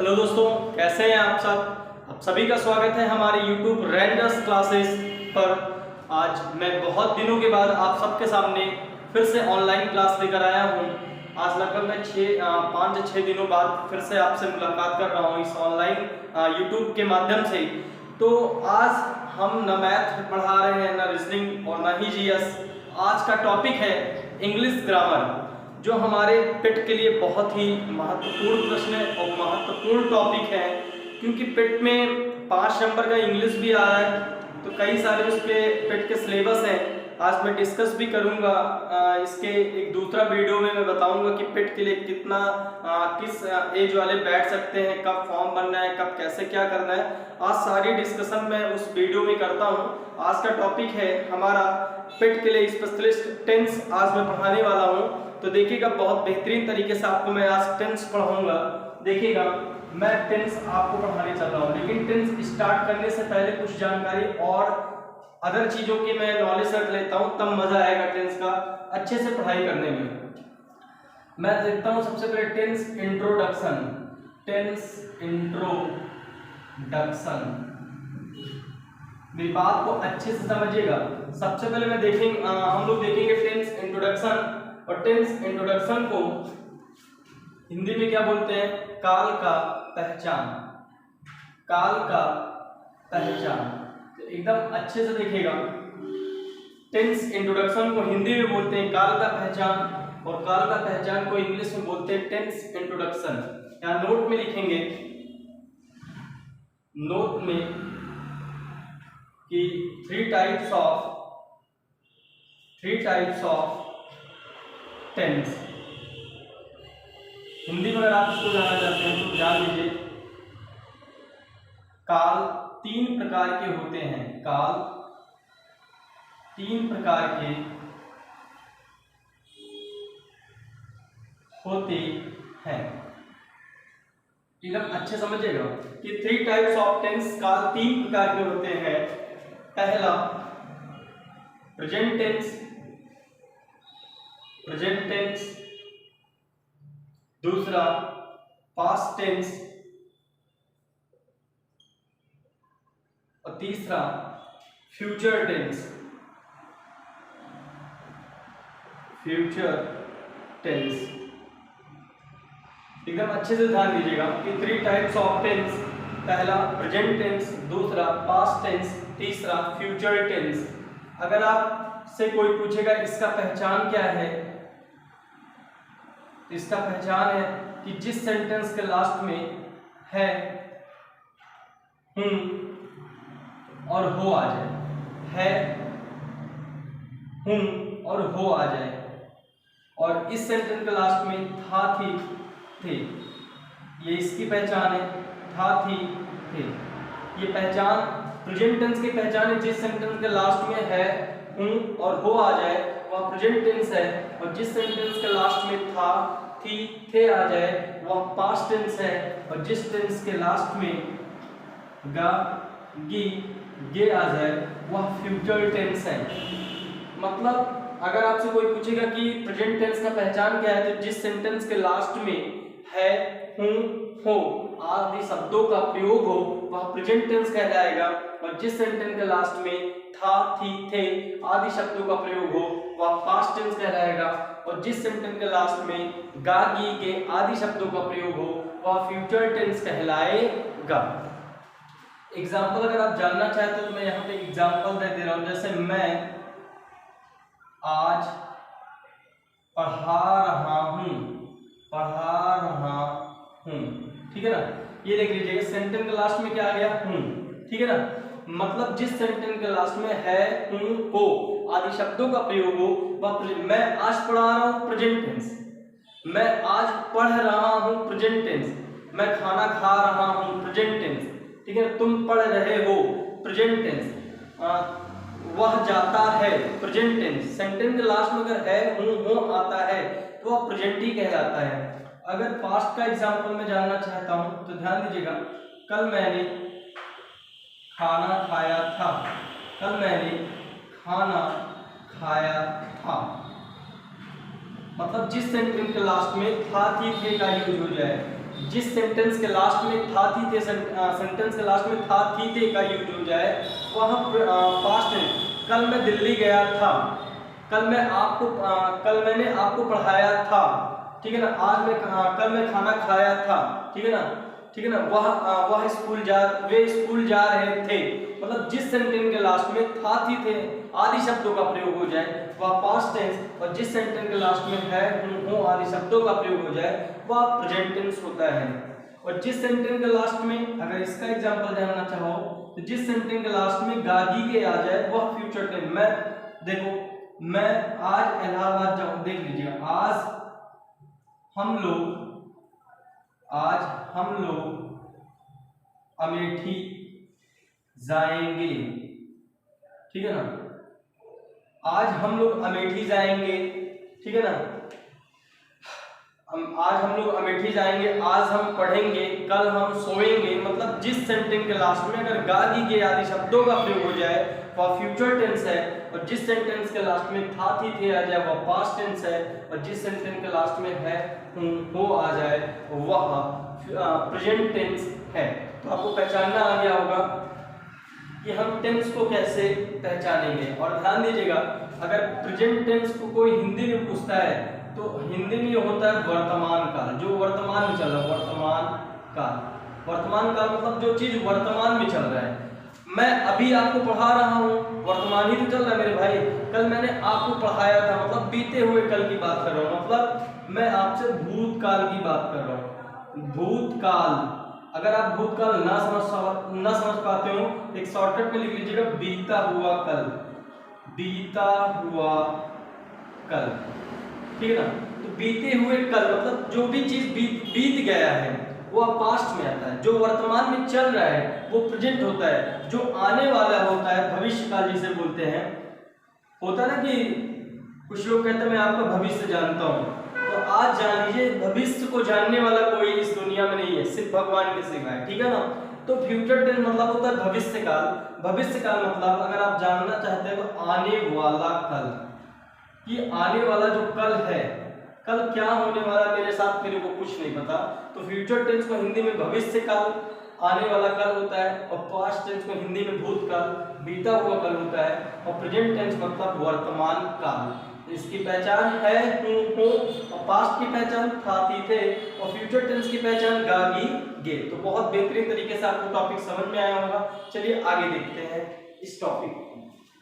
Hello दोस्तों, कैसे हैं आप सब। आप सभी का स्वागत है हमारे YouTube रेंडर्स क्लासेस पर। आज मैं बहुत दिनों के बाद आप सबके सामने फिर से ऑनलाइन क्लास लेकर आया हूं। आज लगभग मैं 5 या 6 दिनों बाद फिर से आपसे मुलाकात कर रहा हूं इस ऑनलाइन YouTube के माध्यम से। तो आज हम न मैथ पढ़ा रहे हैं, न रीजनिंग और न ही जीएस। आज का टॉपिक है इंग्लिश ग्रामर, जो हमारे पिट के लिए बहुत ही महत्वपूर्ण प्रश्न और महत्वपूर्ण टॉपिक है, क्योंकि पिट में 5 नंबर का इंग्लिश भी आ रहा है। तो कई सारे उसके पिट के सिलेबस हैं। आज मैं डिस्कस भी करूंगा। इसके एक दूसरा वीडियो में मैं बताऊंगा कि पिट के लिए कितना किस एज वाले बैठ सकते हैं, कब फॉर्म बनना है, कब कैसे क्या करना है। आज सारी डिस्कशन मैं उस वीडियो में करता हूं। आज का टॉपिक है हमारा पिट के लिए स्पेशलिस्ट टेंस। आज मैं पढ़ाने वाला हूं, तो देखिएगा बहुत बेहतरीन तरीके से आपको मैं आज टेंस पढ़ाऊंगा। देखिएगा मैं टेंस आपको पढ़ाने चल रहा हूं, लेकिन टेंस स्टार्ट करने से पहले कुछ जानकारी और अदर चीजों की मैं नॉलेज रख लेता हूं, तब मजा आएगा टेंस का अच्छे से पढ़ाई करने में। मैं देखता हूं सबसे पहले टेंस इंट्रोडक्शन। टेंस इंट्रोडक्शन, मेरी बात को अच्छे से समझिएगा। सबसे पहले हम लोग देखेंगे टेंस इंट्रोडक्शन। और टेंस इंट्रोडक्शन को हिंदी में क्या बोलते हैं? काल का पहचान। काल का पहचान, तो एकदम अच्छे से देखिएगा। टेंस इंट्रोडक्शन को हिंदी में बोलते हैं काल का पहचान, और काल का पहचान को इंग्लिश में बोलते हैं टेंस इंट्रोडक्शन। यहां नोट में लिखेंगे, नोट में कि three types of tense. Hindi में अगर आप इसको जानना चाहते हैं तो जान लीजिए, काल 3 प्रकार के होते हैं। काल 3 प्रकार के होते हैं। एकदम अच्छे समझिएगा कि 3 टाइप्स ऑफ टेंस, काल 3 प्रकार के होते हैं। पहला प्रेजेंट टेंस, दूसरा पास्ट टेंस, और तीसरा फ्यूचर टेंस। एकदम अच्छे से ध्यान दीजिएगा कि 3 टाइप्स ऑफ टेंस, पहला प्रेजेंट टेंस, दूसरा पास्ट टेंस, तीसरा फ्यूचर टेंस। अगर आपसे कोई पूछेगा इसका पहचान क्या है, इसका पहचान है कि जिस सेंटेंस के लास्ट में है, हूं और हो आ जाए, है, हूं और हो आ जाए, और इस सेंटेंस के लास्ट में था, थी, थे। ये इसकी पहचान है, था, थी, थे। ये पहचान प्रेजेंट टेंस की पहचान है। जिस सेंटेंस के लास्ट में है, हूं और हो आ जाए वह प्रेजेंट टेंस है, और जिस सेंटेंस के लास्ट में था, थी, थे आ जाए वह पास्ट टेंस है, और जिस टेंस के लास्ट में गा, गी, गे आ जाए वह फ्यूचर टेंस है। मतलब अगर आपसे कोई पूछेगा कि प्रेजेंट टेंस का पहचान क्या है, तो जिस सेंटेंस के लास्ट में है, हूं, हो आदि शब्दों का प्रयोग हो वह प्रेजेंट टेंस कहलाएगा, और जिस सेंटेंस के लास्ट में था, थी, थे आदि शब्दों का प्रयोग हो वह पास्ट टेंस कहलाएगा, और जिस सेंटेंस के लास्ट में गा, गी, गे आदि शब्दों का प्रयोग हो वह फ्यूचर टेंस कहलाएगा। एग्जाम्पल अगर आप जानना चाहते हो तो मैं यहाँ पे एग्जाम्पल दे रहा हूं। जैसे मैं आज पढ़ा रहा हूं, ठीक है ना। ये देख लीजिएगा सेंटेंस के लास्ट में क्या आ गया? हूं, ठीक है ना। मतलब जिस सेंटेंस के लास्ट में है, हूं, हो आदि शब्दों का प्रयोग हो वह मैं आज पढ़ा रहा हूं, प्रेजेंट टेंस। मैं आज पढ़ रहा हूं, प्रेजेंट टेंस। मैं खाना खा रहा हूं, प्रेजेंट टेंस, ठीक है। तुम पढ़ रहे हो, प्रेजेंट टेंस। वह जाता है, प्रेजेंट टेंस। सेंटेंस के लास्ट में अगर है, हूं, हो आता है तो वह प्रेजेंट ही कहलाता है। अगर पास्ट का एग्जांपल मैं जानना चाहता हूं तो ध्यान दीजिएगा, कल मैंने खाना खाया था, कल मैंने खाना खाया था। मतलब जिस सेंटेंस के लास्ट में था, थी, थे का यूज हो जाए जिस सेंटेंस के लास्ट में था थी थे सेंटेंस के लास्ट में था थी थे का यूज हो जाए वह पास्ट टेंस। कल मैं दिल्ली गया था, कल मैंने आपको पढ़ाया था, ठीक है ना। कल मैं खाना खाया था, ठीक है ना, ठीक है ना। वे स्कूल जा रहे थे। मतलब जिस सेंटेंस के लास्ट में था थी थे आदि शब्दों का प्रयोग हो जाए वह पास्ट टेंस, और जिस सेंटेंस के लास्ट में है हूं आदि शब्दों का प्रयोग हो जाए वह प्रेजेंट टेंस होता है। और जिस सेंटेंस के लास्ट में, अगर इसका एग्जांपल जानना चाहो तो जिस सेंटेंस के लास्ट में गागी के आ जाए वह फ्यूचर टेंस। मैं आज इलाहाबाद जाऊं, देख लीजिएगा, आज हम लोग अमेठी जाएंगे, ठीक है ना। आज हम लोग अमेठी जाएंगे, ठीक है ना। आज हम लोग अमेठी जाएंगे, आज हम पढ़ेंगे, कल हम सोएंगे। मतलब जिस सेंटेंस के लास्ट में अगर गागी के आदि शब्दों का प्रयोग हो जाए वह फ्यूचर टेंस है, और जिस सेंटेंस के लास्ट में था थी थे आ जाए वह पास्ट टेंस है, और जिस सेंटेंस के लास्ट में है हो आ जाए वह प्रेजेंट टेंस है। तो आपको पहचानना आ गया होगा कि हम टेंस को कैसे पहचानेंगे। और ध्यान दीजिएगा, अगर प्रेजेंट टेंस को कोई हिंदी में पूछता है तो हिंदी में ये होता है वर्तमान काल, जो वर्तमान में चल रहा है। वर्तमान काल मतलब जो चीज वर्तमान में चल रहा है। मैं अभी आपको पढ़ा रहा हूँ, वर्तमान ही तो चल रहा है मेरे भाई। कल मैंने आपको पढ़ाया था, मतलब बीते हुए कल की बात कर रहा हूँ। मतलब मैं आपसे भूतकाल की बात कर रहा हूँ। भूतकाल, अगर आप भूतकाल ना समझ पाते हो एक शॉर्टकट में लिख लीजिएगा, बीता हुआ कल, ठीक है ना। तो बीते हुए कल मतलब जो भी चीज बीत गया है वो पास्ट में आता है, जो वर्तमान में चल रहा है वो प्रेजेंट होता है, जो आने वाला होता है भविष्य काल जिसे बोलते हैं। होता ना कि कुछ लोग कहते हैं मैं आपका भविष्य जानता हूँ, तो आज जान लीजिए भविष्य को जानने वाला कोई इस दुनिया में नहीं है, सिर्फ भगवान के सिवाय, ठीक है ना। तो फ्यूचर टेंस मतलब होता है भविष्य काल। भविष्य काल मतलब अगर आप जानना चाहते हैं तो आने वाला कल, कि आने वाला जो कल है, कल क्या होने वाला मेरे साथ मेरे को कुछ नहीं पता। तो फ्यूचर टेंस को हिंदी में भविष्य काल, आने वाला कल होता है, और पास्ट टेंस को हिंदी में भूतकाल, बीता हुआ कल होता है, और प्रेजेंट टेंस मतलब वर्तमान काल। इसकी पहचान है हूं, और पास्ट की पहचान था थी थे, और फ्यूचर टेंस की पहचान गागी गे। तो बहुत बेहतरीन तरीके से आपको टॉपिक समझ में आया होगा। चलिए आगे देखते हैं इस टॉपिक को।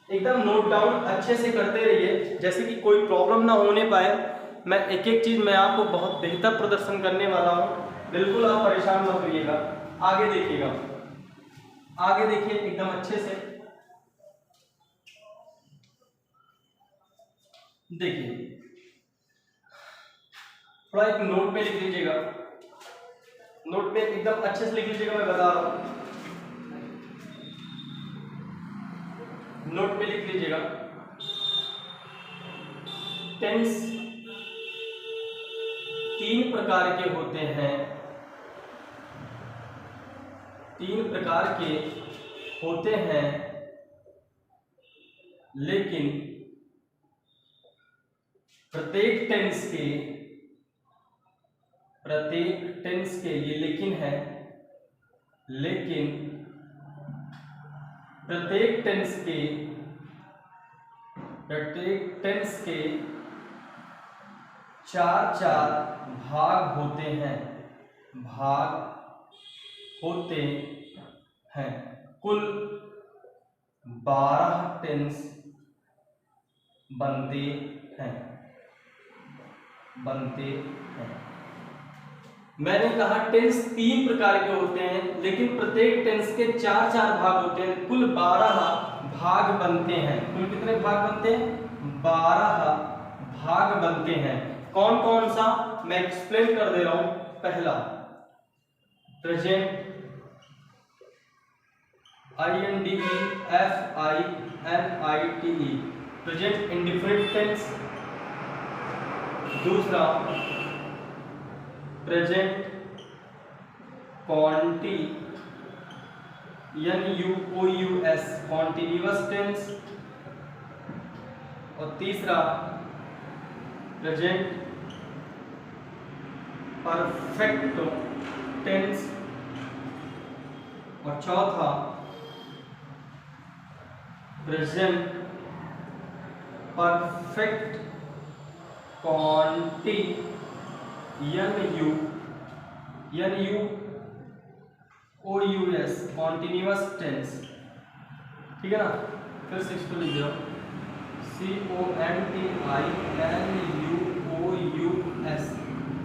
एकदम नोट डाउन अच्छे से करते रहिए, जैसे कि कोई प्रॉब्लम ना होने पाए। मैं एक एक चीज मैं आपको बहुत बेहतर प्रदर्शन करने वाला हूँ, बिल्कुल आप परेशान मत होइएगा। आगे देखिएगा, आगे देखिए एकदम अच्छे से देखिए। थोड़ा एक नोट पे लिख लीजिएगा, नोट पे एकदम अच्छे से लिख लीजिएगा, मैं बता रहा हूँ। नोट पे लिख लीजिएगा, टेंस 3 प्रकार के होते हैं, 3 प्रकार के होते हैं, लेकिन प्रत्येक टेंस के ये लेकिन है, लेकिन प्रत्येक टेंस के 4 भाग होते हैं, कुल 12 टेंस बनते हैं। मैंने कहा टेंस 3 प्रकार के होते हैं, लेकिन प्रत्येक टेंस के 4 भाग होते हैं, कुल 12 भाग बनते हैं। कुल कितने भाग बनते हैं? 12 भाग बनते हैं। कौन कौन सा मैं एक्सप्लेन कर दे रहा हूं। पहला present, INDEFINITE, present indifferent tense. दूसरा प्रेजेंट कॉन्टिन्यूअस, कॉन्टिन्यूअस टेंस। और तीसरा प्रेजेंट परफेक्ट टेंस, और चौथा present perfect continuous continuous tense. ठीक है ना, फिर से इसको लिख जाओ, CONTINUOUS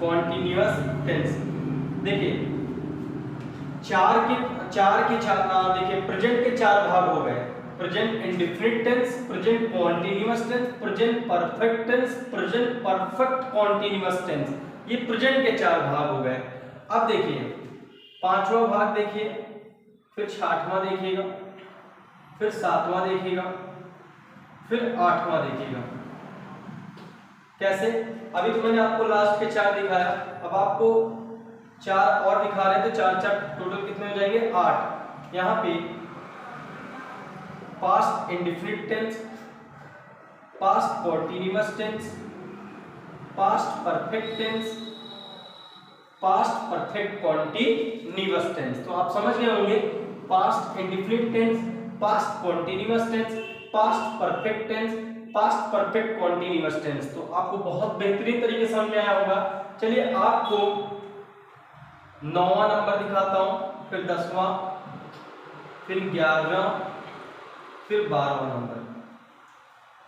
कॉन्टिन्यूअस टेंस। देखिए देखिए प्रेजेंट के चार भाग हो गए, present indefinite tense, present continuous tense, present perfect tense, present perfect continuous tense. ये प्रेजेंट के चार भाग हो गए। अब देखिए पांचवा भाग देखिए, फिर छठवां देखिएगा, फिर सातवां देखिएगा, फिर आठवां देखिएगा। कैसे? अभी तो मैंने आपको लास्ट के चार दिखाया, अब आपको चार और दिखा रहे हैं, तो चार चार टोटल कितने हो जाएंगे? 8। यहाँ पे past indefinite tense, past continuous tense, past perfect tense, past perfect continuous tense. तो आप समझ गए होंगे, past indefinite tense, past continuous tense, past perfect tense, past perfect continuous tense. तो आपको बहुत बेहतरीन तरीके से समझ में आया होगा। चलिए आपको 9वां नंबर दिखाता हूं, फिर 10वां, फिर 11वां, फिर 12वां नंबर।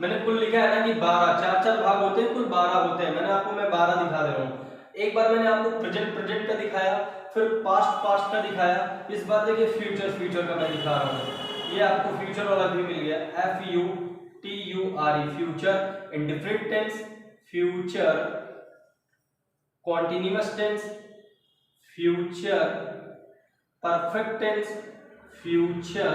मैंने कुल लिखा है ना कि 12, चार चार भाग होते हैं, कुल 12 होते हैं। मैं 12 दिखा दे रहा हूं। एक बार मैंने आपको प्रेजेंट का दिखाया, फिर पास्ट का दिखाया, इस बार देखिए फ्यूचर का मैं दिखा रहा हूं। ये आपको फ्यूचर वाला भी मिल गया, FUTURE, future indefinite tense, future continuous tense, future perfect tense, future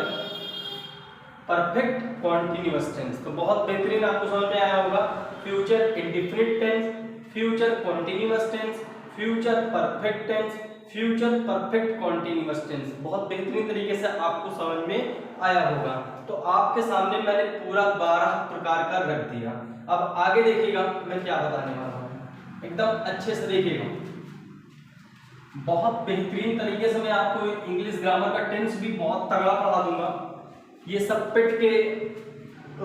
perfect continuous tense. तो बहुत बेहतरीन आपको समझ में आया होगा। Future indefinite tense, future continuous tense, future perfect tense, future perfect continuous tense. बहुत बेहतरीन तरीके से आपको समझ में आया होगा। तो आपके सामने मैंने पूरा 12 प्रकार का रख दिया। अब आगे देखिएगा मैं क्या बताने वाला हूं, एकदम अच्छे से देखिएगा। बहुत बेहतरीन तरीके से मैं आपको इंग्लिश ग्रामर का टेंस भी बहुत तगड़ा पढ़ा दूंगा। ये सब पिट के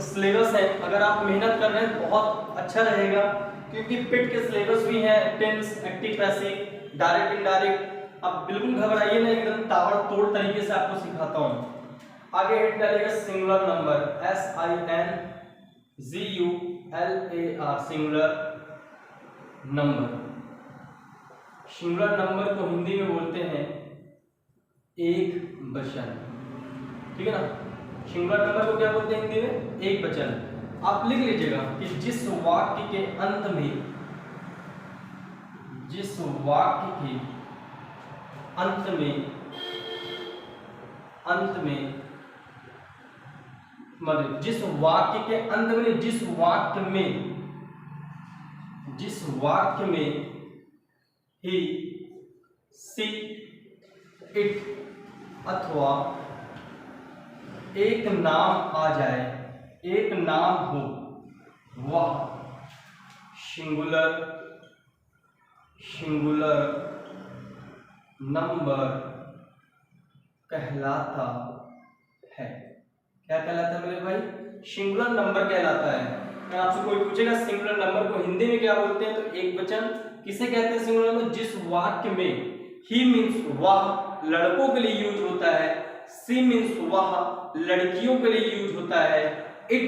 सिलेबस है, अगर आप मेहनत कर रहे हैं बहुत अच्छा रहेगा, क्योंकि पिट के सिलेबस भी है, tense, active passive, direct indirect. आप बिल्कुल घबराइए ना, एकदम ताबड़तोड़ तरीके से आपको सिखाता हूं। आगे हेड डालेगा singular number, SINGULAR, singular number. Singular number को हिंदी में बोलते हैं एक वचन। ठीक है ना, सिंगुलर नंबर को क्या बोलते हैं हिंदी में? एक वचन। आप लिख लीजिएगा कि जिस वाक्य के अंत में जिस वाक्य के अंत में मतलब जिस वाक्य के अंत में जिस वाक्य में ही सी इट अथवा एक नाम आ जाए, एक नाम हो, वह सिंगुलर नंबर कहलाता है। क्या कहलाता है मेरे भाई? सिंगुलर नंबर कहलाता है। अगर आपसे कोई पूछेगा सिंगुलर नंबर को हिंदी में क्या बोलते हैं, तो एक वचन किसे कहते हैं सिंगुलर नंबर? जिस वाक्य में ही मीन्स वह लड़कों के लिए यूज होता है, सी मीन्स वह लड़कियों के लिए यूज होता है, इट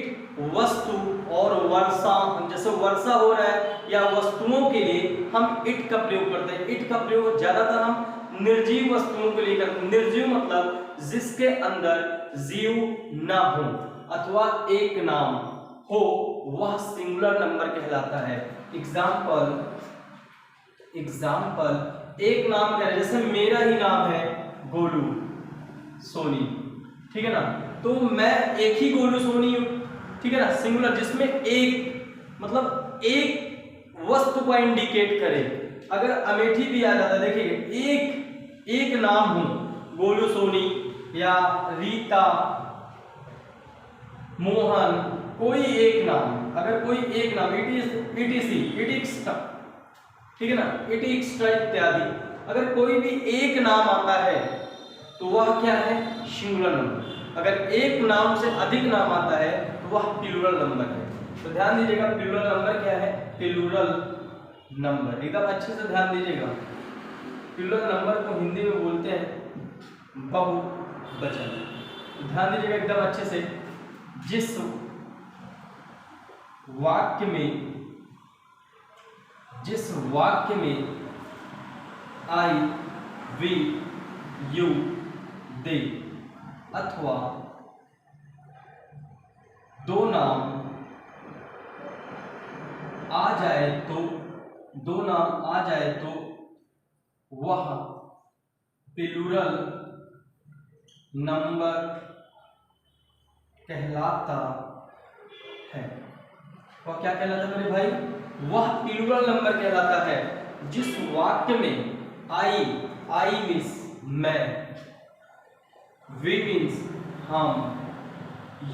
वस्तु और वर्षा, जैसे वर्षा हो रहा है या वस्तुओं के लिए हम इट का प्रयोग करते हैं। इट का प्रयोग ज्यादातर हम निर्जीव वस्तुओं के लिए करते हैं। निर्जीव मतलब जिसके अंदर जीव ना हो अथवा एक नाम हो, वह सिंगुलर नंबर कहलाता है। एग्जाम्पल एक नाम कह रहे, जैसे मेरा ही नाम है गोलू सोनी, ठीक है ना, तो मैं एक ही गोलू सोनी हूं, ठीक है ना, सिंगुलर, जिसमें एक मतलब एक वस्तु को इंडिकेट करे। अगर अमेठी भी आ जाता है, देखिए एक नाम हूं गोलू सोनी या रीता, मोहन, कोई एक नाम, अगर कोई एक नाम ETC ठीक है ना, इट एक्स्ट्रा इत्यादि। अगर कोई भी एक नाम आता है तो वह क्या है, सिंगुलर नंबर। अगर एक नाम से अधिक नाम आता है तो वह प्लूरल नंबर है। तो ध्यान दीजिएगा, प्लूरल नंबर क्या है, प्लूरल नंबर, एकदम अच्छे से ध्यान दीजिएगा। प्लूरल नंबर को हिंदी में बोलते हैं बहुवचन। ध्यान दीजिएगा एकदम अच्छे से। जिस वाक्य में आई, वी, यू, दे अथवा दो नाम आ जाए तो वह प्लूरल नंबर कहलाता है। वह क्या कहलाता है मेरे भाई, वह प्लूरल नंबर कहलाता है जिस वाक्य में आई मीन्स मैं, वी मीन्स हम,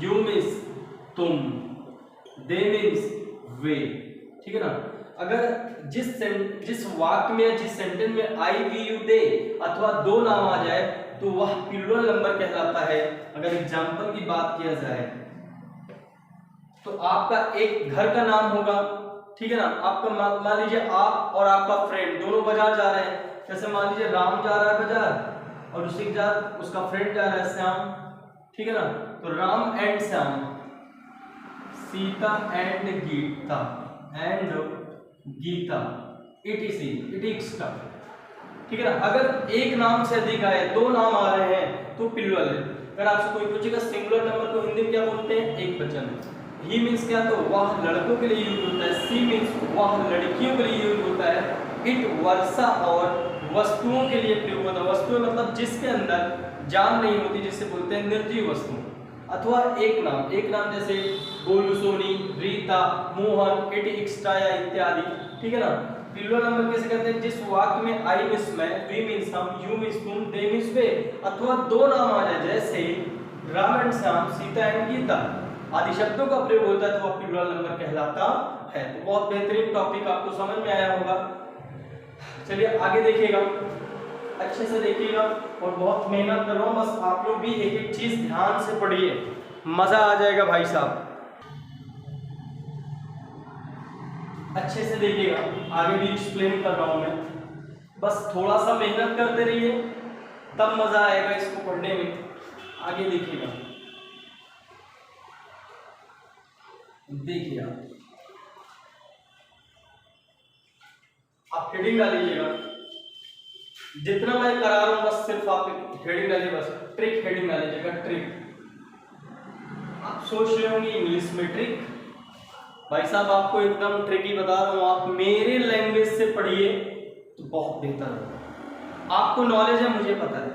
यू मीन्स तुम, दे मीन्स वे। ठीक है ना। अगर जिस वाक्य में या जिस सेंटेंस में आई, वी, यू, दे अथवा दो नाम आ जाए तो वह प्लूरल नंबर कहलाता है। अगर एग्जाम्पल की बात किया जाए तो आपका एक घर का नाम होगा, ठीक है ना। आपका मान लीजिए आप और आपका फ्रेंड दोनों बाजार जा रहे हैं। जैसे मान लीजिए राम जा रहा है बाजार और उसी के साथ उसका फ्रेंड जा रहा है श्याम, ठीक है ना। तो Ram and Shyam, Sita and Gita it extra, ठीक है ना। अगर एक नाम से अधिक आए, दो नाम आ रहे हैं तो प्लूरल है। अगर आपसे कोई पूछेगा सिंगुलर नंबर को हिंदी में क्या बोलते हैं, एक वचन। ही मीन्स क्या, तो वह लड़कों के लिए यूज होता है। सी मीन्स वह लड़कियों के लिए यूज होता है। इट वर्षा और वस्तुओं के लिए प्रयोग होता है। वस्तुएं मतलब जिसके अंदर जान नहीं होती, जिसे बोलते हैं निर्जीव वस्तु। अथवा एक नाम जैसे गोलू, सोनी, रीता, मोहन, इट एक्स्ट्रा या इत्यादि, ठीक है ना। प्लूरल नंबर कैसे कहते हैं, जिस वाक्य में आई मीन्स मैं, वी मीन्स हम, यू मीन्स तुम, दे मीन्स वे अथवा दो नाम आ जाए जैसे राम एंड श्याम, सीता एंड गीता आदि शब्दों का प्रयोग होता है तो वह प्लूरल नंबर कहलाता है। तो बहुत बेहतरीन टॉपिक, आपको समझ में आया होगा। चलिए आगे देखिएगा, अच्छे से देखिएगा और बहुत मेहनत कर रहा हूँ। बस आप लोग भी एक एक चीज ध्यान से पढ़िए, मजा आ जाएगा भाई साहब। अच्छे से देखिएगा, आगे भी एक्सप्लेन कर रहा हूं मैं। बस थोड़ा सा मेहनत करते रहिए तब मजा आएगा इसको पढ़ने में। आगे देखिएगा, देखिए आप हेडिंग डालीजिएगा। जितना मैं करा रहा हूं बस सिर्फ आप हेडिंग डालिए, बस ट्रिक हेडिंग डालीजिएगा। ट्रिक आप सोच रहे होंगे इंग्लिश में ट्रिक, भाई साहब आपको एकदम ट्रिकी बता रहा हूं। आप मेरे लैंग्वेज से पढ़िए तो बहुत बेहतर होगा। आपको नॉलेज है मुझे पता है,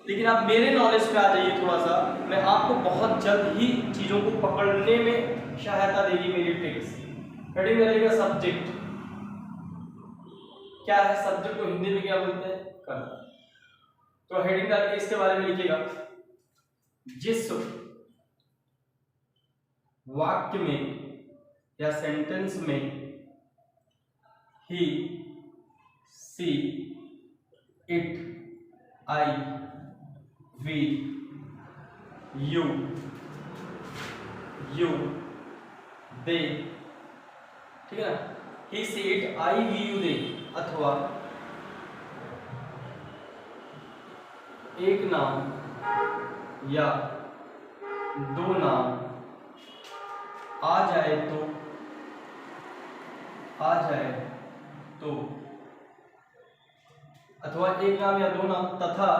लेकिन आप मेरे नॉलेज पे आ जाइए थोड़ा सा। मैं आपको बहुत जल्द ही चीजों को पकड़ने में सहायता देगी मेरी ट्रिक्स। हेडिंग डालिएगा सब्जेक्ट। क्या है सब्जेक्ट को हिंदी में क्या बोलते हैं, कर्म। तो हेडिंग डाल के इसके बारे में लिखिएगा, जिस वाक्य में या सेंटेंस में he, she, it, I, we, you, दे, ठीक है ना। ही, she, it, I, we, you, they अथवा एक नाम या दो नाम आ जाए तो अथवा एक नाम या दो नाम तथा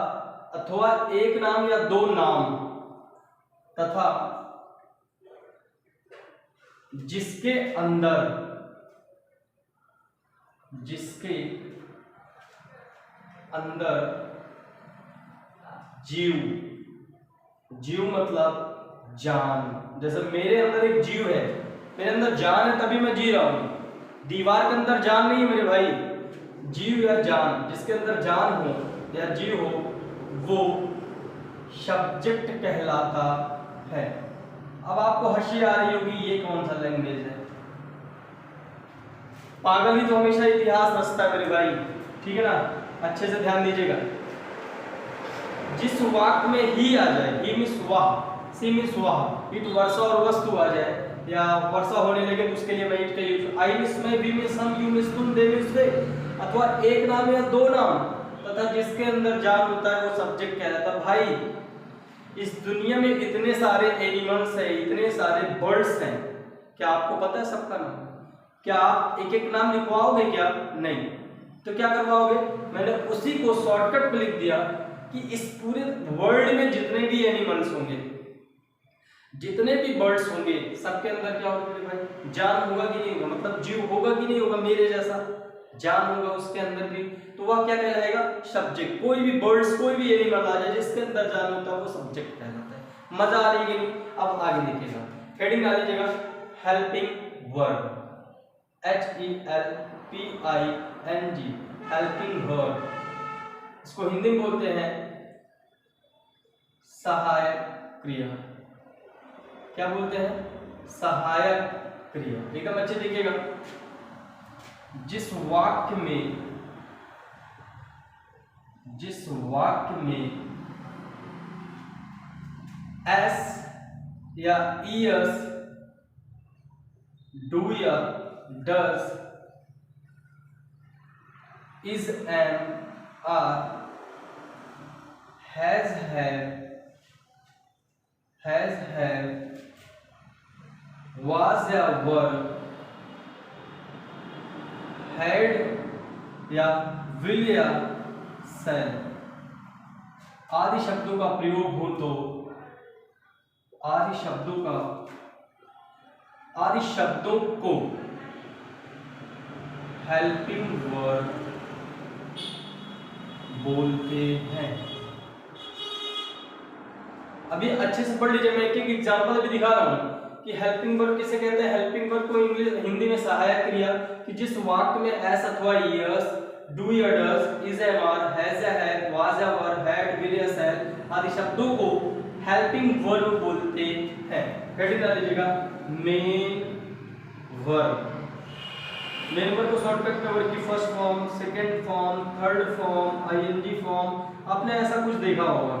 अथवा एक नाम या दो नाम तथा जिसके अंदर जीव मतलब जान। जैसे मेरे अंदर एक जीव है, मेरे अंदर जान है तभी मैं जी रहा हूं। दीवार के अंदर जान नहीं है मेरे भाई, जीव या जान, जिसके अंदर जान हो या जीव हो वो सब्जेक्ट कहलाता है। अब आपको हंसी आ रही होगी ये कौन सा लैंग्वेज है, पागल ही तो हमेशा इतिहास रचता है मेरे भाई, ठीक है ना। अच्छे से ध्यान दीजिएगा। जिस वाक्य में ही आ जाए, ही में सुवाह, सी में सुवाह, इट वर्षा और वस्तु आ जाए या वर्षा होने लगे तो उसके लिए मैं इट का यूज, आई में इसमें, वी में सम, यू में तुम, दे में उससे, अथवा एक नाम या दो नाम तथा जिसके अंदर जान होता है वो सब्जेक्ट कहलाता है। भाई इस दुनिया में इतने सारे एनिमल्स हैं, इतने सारे बर्ड्स हैं, क्या आपको पता है सबका नाम? क्या आप एक एक नाम लिखवाओगे क्या? नहीं। तो क्या करवाओगे? मैंने उसी को शॉर्टकट में लिख दिया कि इस पूरे वर्ल्ड में जितने भी एनिमल्स होंगे, जितने भी बर्ड्स होंगे, सबके अंदर क्या होगा मेरे भाई? जान होगा कि नहीं होगा, मतलब जीव होगा कि नहीं होगा, मेरे जैसा जान होगा उसके अंदर भी, तो वह क्या कहलाएगा? सब्जेक्ट। कोई भी बर्ड्स, कोई भी एनिमल आ जाए जिसके अंदर जान होता है वो सब्जेक्ट कहलाता है। मजा आ रही है कि नहीं? अब आगे देखिएगा, हेडिंग डाल दीजिएगा helping verb, HELPING, helping verb. इसको हिंदी में बोलते हैं सहायक क्रिया। क्या बोलते हैं? सहायक क्रिया। एकदम अच्छे देखिएगा। जिस वाक्य में एस या ईएस, डू या does, is an, are, has have, was या वर, हैड या विल या शैल आदि शब्दों का प्रयोग हो तो आदि शब्दों को हेल्पिंग वर्ब बोलते हैं। अभी अच्छे से पढ़ लीजिए, मैं एक एक एग्जांपल भी दिखा रहा हूं कि हेल्पिंग वर्ब किसे कहते हैं। हेल्पिंग वर्ब को इंग्लिश हिंदी में सहायक क्रिया, कि जिस वाक्य में एस अथवा यस, डू या does, is am are, has या हैव, वाज या वर, हैड, विल या शैल आदि शब्दों को हेल्पिंग वर्ब बोलते हैं। हेडिंग डाल लीजिएगा मेन वर्ब। मेन वर्ब को शॉर्टकट में वर्ब की first form, second form, third form, ING form, आपने ऐसा कुछ देखा होगा।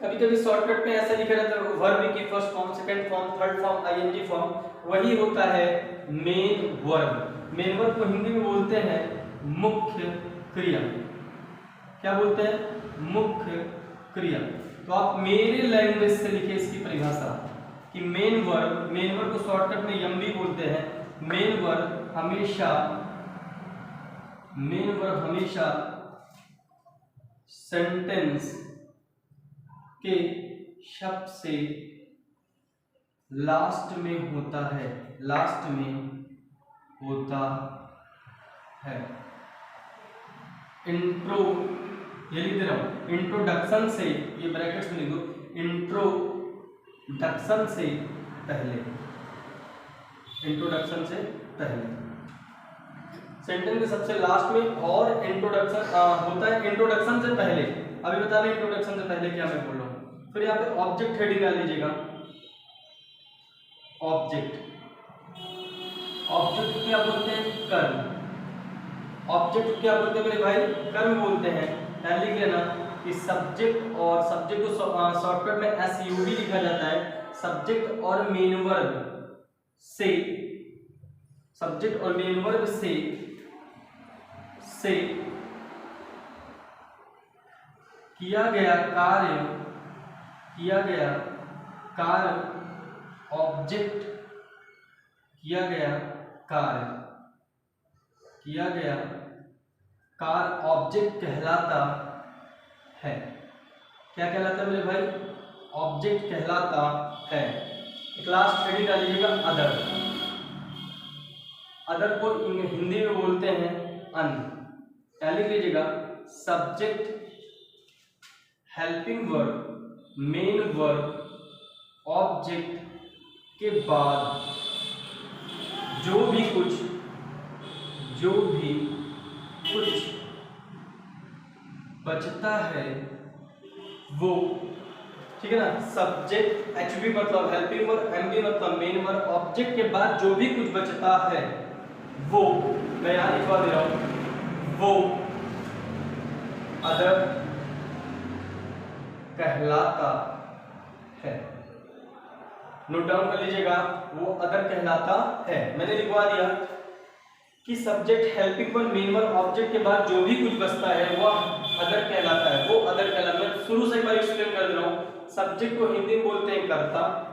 कभी कभी शॉर्टकट में ऐसा लिखा रहता है वर्ब की first form, second form, third form, ING form, वही होता है मेन वर्ब। मेन वर्ब को हिंदी में बोलते हैं मुख्य क्रिया। क्या बोलते हैं? मुख्य क्रिया। तो आप मेरे लैंग्वेज से लिखे इसकी परिभाषा कि मेन वर्ब को शॉर्टकट में एमवी बोलते हैं। मेन वर्ब हमेशा सेंटेंस के शब्द से लास्ट में होता है, इंट्रो, ये लिख दे रहा हूं, इंट्रोडक्शन से, ये ब्रैकेट्स में लिख दो, इंट्रोडक्शन से पहले, सेंटेंस के सबसे लास्ट में, और इंट्रोडक्शन होता है इंट्रोडक्शन से पहले। अभी बता रहे इंट्रोडक्शन से पहले क्या मैं बोल रहा हूं। फिर यहाँ पे ऑब्जेक्ट हेडिंग डाल लीजिएगा। ऑब्जेक्ट क्या बोलते हैं? कर्म। ऑब्जेक्ट क्या बोलते हैं मेरे भाई? कर्म बोलते हैं। यहाँ लिख लेना कि सब्जेक्ट, और सब्जेक्ट को शॉर्टकट में एसयूवी लिखा जाता है। सब्जेक्ट और मेन वर्ब से किया गया कार्य ऑब्जेक्ट कहलाता है। क्या कहलाता है मेरे भाई? ऑब्जेक्ट कहलाता है। लास्ट हेडिंग डालिएगा अदर को हिंदी में बोलते हैं अन्य। क्या लिख लीजिएगा? Subject, helping verb, main verb, object के बाद जो भी कुछ बचता है वो, ठीक है ना। सब्जेक्ट एचवी मतलब हेल्पिंग वर्ब, एमवी मतलब मेन वर्ब, ऑब्जेक्ट के बाद जो भी कुछ बचता है वो, मैं यहाँ लिखवा दे रहा हूँ, वो अदर कहलाता है। नोट डाउन कर लीजिएगा, वो अदर कहलाता है। मैंने लिखवा दिया कि subject, helping verb, main verb, object के बाद जो भी कुछ बचता है वह अदर कहलाता है, वो अदर कहलाता है। मैं शुरू से एक बार एक्सप्लेन कर दे रहा हूँ। सब्जेक्ट को हिंदी में बोलते हैं कर्ता।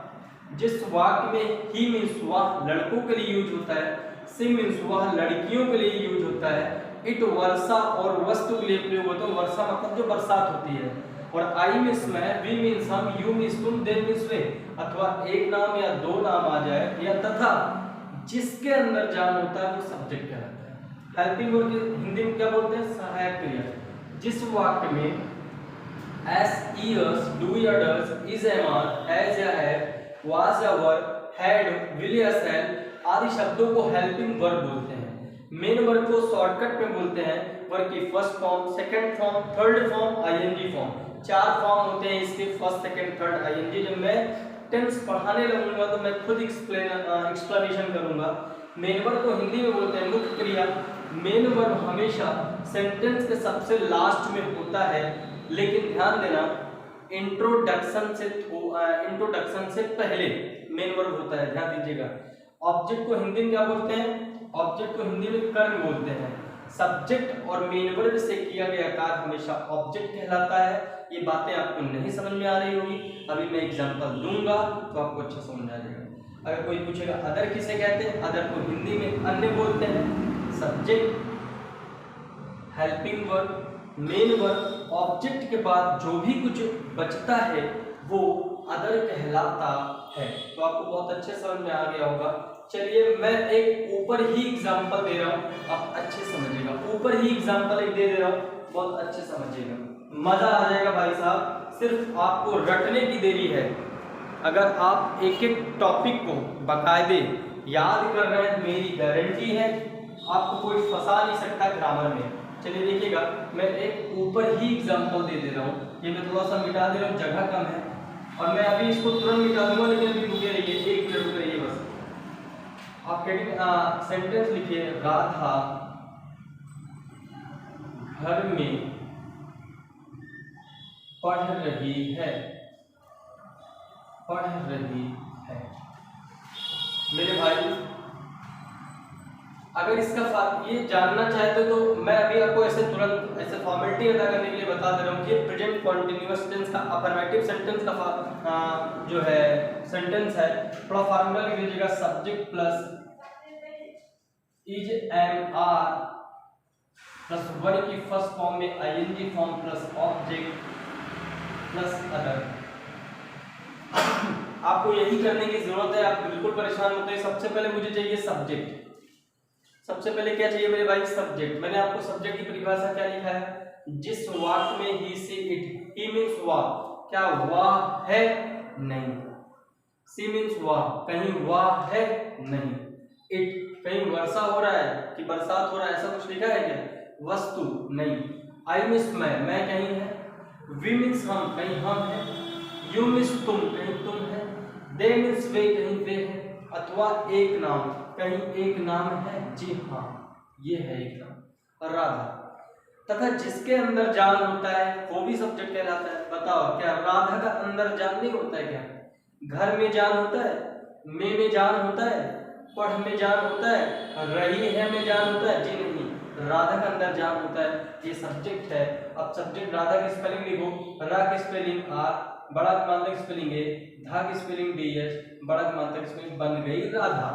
जिस वाक्य में ही मीन्स वह लड़कों के लिए यूज होता है, सी मीन्स वह लड़कियों के लिए यूज होता है, इट वर्षा और वस्तु के लिए प्रयोग होता है। वर्षा मतलब जो बरसात होती है, और आई मीन्स मैं, वी मीन्स हम, यू मीन्स तुम, दे मीन्स वे, अथवा एक नाम या दो नाम आ जाए, या तथा जिसके अंदर जान होता है वो सब्जेक्ट कहलाता है। हेल्पिंग वर्ब हिंदी में क्या बोलते हैं? सहायक क्रिया। जिस वाक्य में एस, ईयर्स, डू या does, is, am, are, has या हैव, वाज या वर, हैड, विल या शैल आदि शब्दों को हेल्पिंग वर्ब बोलते हैं। मेन वर्ब को शॉर्टकट में बोलते हैं वर्ब की first form, second form, third form, ING form. 4 form होते हैं इसके, फर्स्ट, सेकंड, थर्ड, आईएनजी। जब मैं टेंस पढ़ाने लगूंगा तो मैं खुद एक्सप्लेनेशन करूंगा। मेन वर्ब को हिंदी में बोलते हैं मुख्य क्रिया। मेन वर्ब हमेशा सेंटेंस के सबसे लास्ट में होता है, लेकिन ध्यान देना इंट्रोडक्शन से पहले मेन वर्ब होता है, ध्यान दीजिएगा। ऑब्जेक्ट को हिंदी में क्या बोलते हैं? ऑब्जेक्ट को हिंदी में कर्म बोलते हैं। सब्जेक्ट और मेन वर्ब से किया गया कार्य हमेशा ऑब्जेक्ट कहलाता है। ये बातें आपको नहीं समझ में आ रही होगी, अभी मैं एग्जांपल दूंगा तो आपको अच्छा समझ आ जाएगा। अगर कोई पूछेगा अदर किसे कहते हैं, अदर को हिंदी में अन्य बोलते हैं। Subject, helping verb, main verb, object के बाद जो भी कुछ बचता है वो अदर कहलाता है। तो आपको बहुत अच्छे समझ में आ गया होगा। चलिए मैं एक ऊपर ही एग्जांपल दे रहा हूँ, आप अच्छे समझिएगा। ऊपर ही एग्जांपल एक दे दे रहा हूँ, बहुत अच्छे समझिएगा, मजा आ जाएगा भाई साहब। सिर्फ आपको रटने की देरी है। अगर आप एक एक टॉपिक को बाकायदे याद कर रहे हैं, मेरी गारंटी है आपको कोई फंसा नहीं सकता ग्रामर में। चलिए देखिएगा, मैं एक ऊपर ही एग्जांपल दे रहा हूँ। ये मैं थोड़ा सा मिटा दे रहा हूँ, जगह कम है और मैं अभी इसको तुरंत मिटा दूंगा, लेकिन अभी रुके रहिए, 1 मिनट रुके रहिए बस। आप सेंटेंस लिखिए, राधा घर में पढ़ रही है, पढ़ रही है। मेरे भाई अगर इसका ये जानना चाहते हो तो मैं अभी आपको ऐसे तुरंत ऐसे फॉर्मेलिटी अदा करने के लिए बता दे रहा हूँ कि प्रेजेंट कॉन्टिन्यूअस टेंस का अफर्मेटिव सेंटेंस का जो है सेंटेंस है, थोड़ा फार्मूला लिख लीजिएगा। Subject plus is, am, are plus verb की फर्स्ट फॉर्म में ING form plus object plus other. आपको यही करने की जरूरत है, आप बिल्कुल परेशान होते हैं। सबसे पहले मुझे चाहिए सब्जेक्ट। सबसे पहले क्या चाहिए मेरे भाई? सब्जेक्ट। मैंने आपको सब्जेक्ट की परिभाषा क्या लिखा है? जिस वाक्य में ही से इट, ही मीन्स वह, क्या वह है? नहीं। सी मीन्स वह, कहीं वह है? नहीं। इट, कहीं वर्षा हो रहा है कि बरसात हो रहा है, ऐसा कुछ लिखा है क्या? वस्तु, नहीं। आई मीन्स मैं कहीं है। वी मीन्स हम, कहीं हम है। यू मीन्स तुम, कहीं तुम है। दे मीन्स वे, कहीं वे है। अथवा एक नाम, कहीं एक नाम है। जी हाँ, ये है एक नाम, राधा। तथा जिसके अंदर जान होता है वो भी सब्जेक्ट कहलाता है। बताओ, क्या राधा का अंदर जान नहीं होता है क्या? घर में जान होता है, में जान होता है, पढ़ में जान होता है, रही है में जान होता है? जी नहीं, राधा का अंदर जान होता है, ये सब्जेक्ट है। अब सब्जेक्ट राधा की स्पेलिंग लिखो। रा की स्पेलिंग आर, बड़ा क्रमांतक स्पेलिंग ए, धा की स्पेलिंग डी एच, बड़ा क्रमांतक स्पेलिंग बन गई राधा।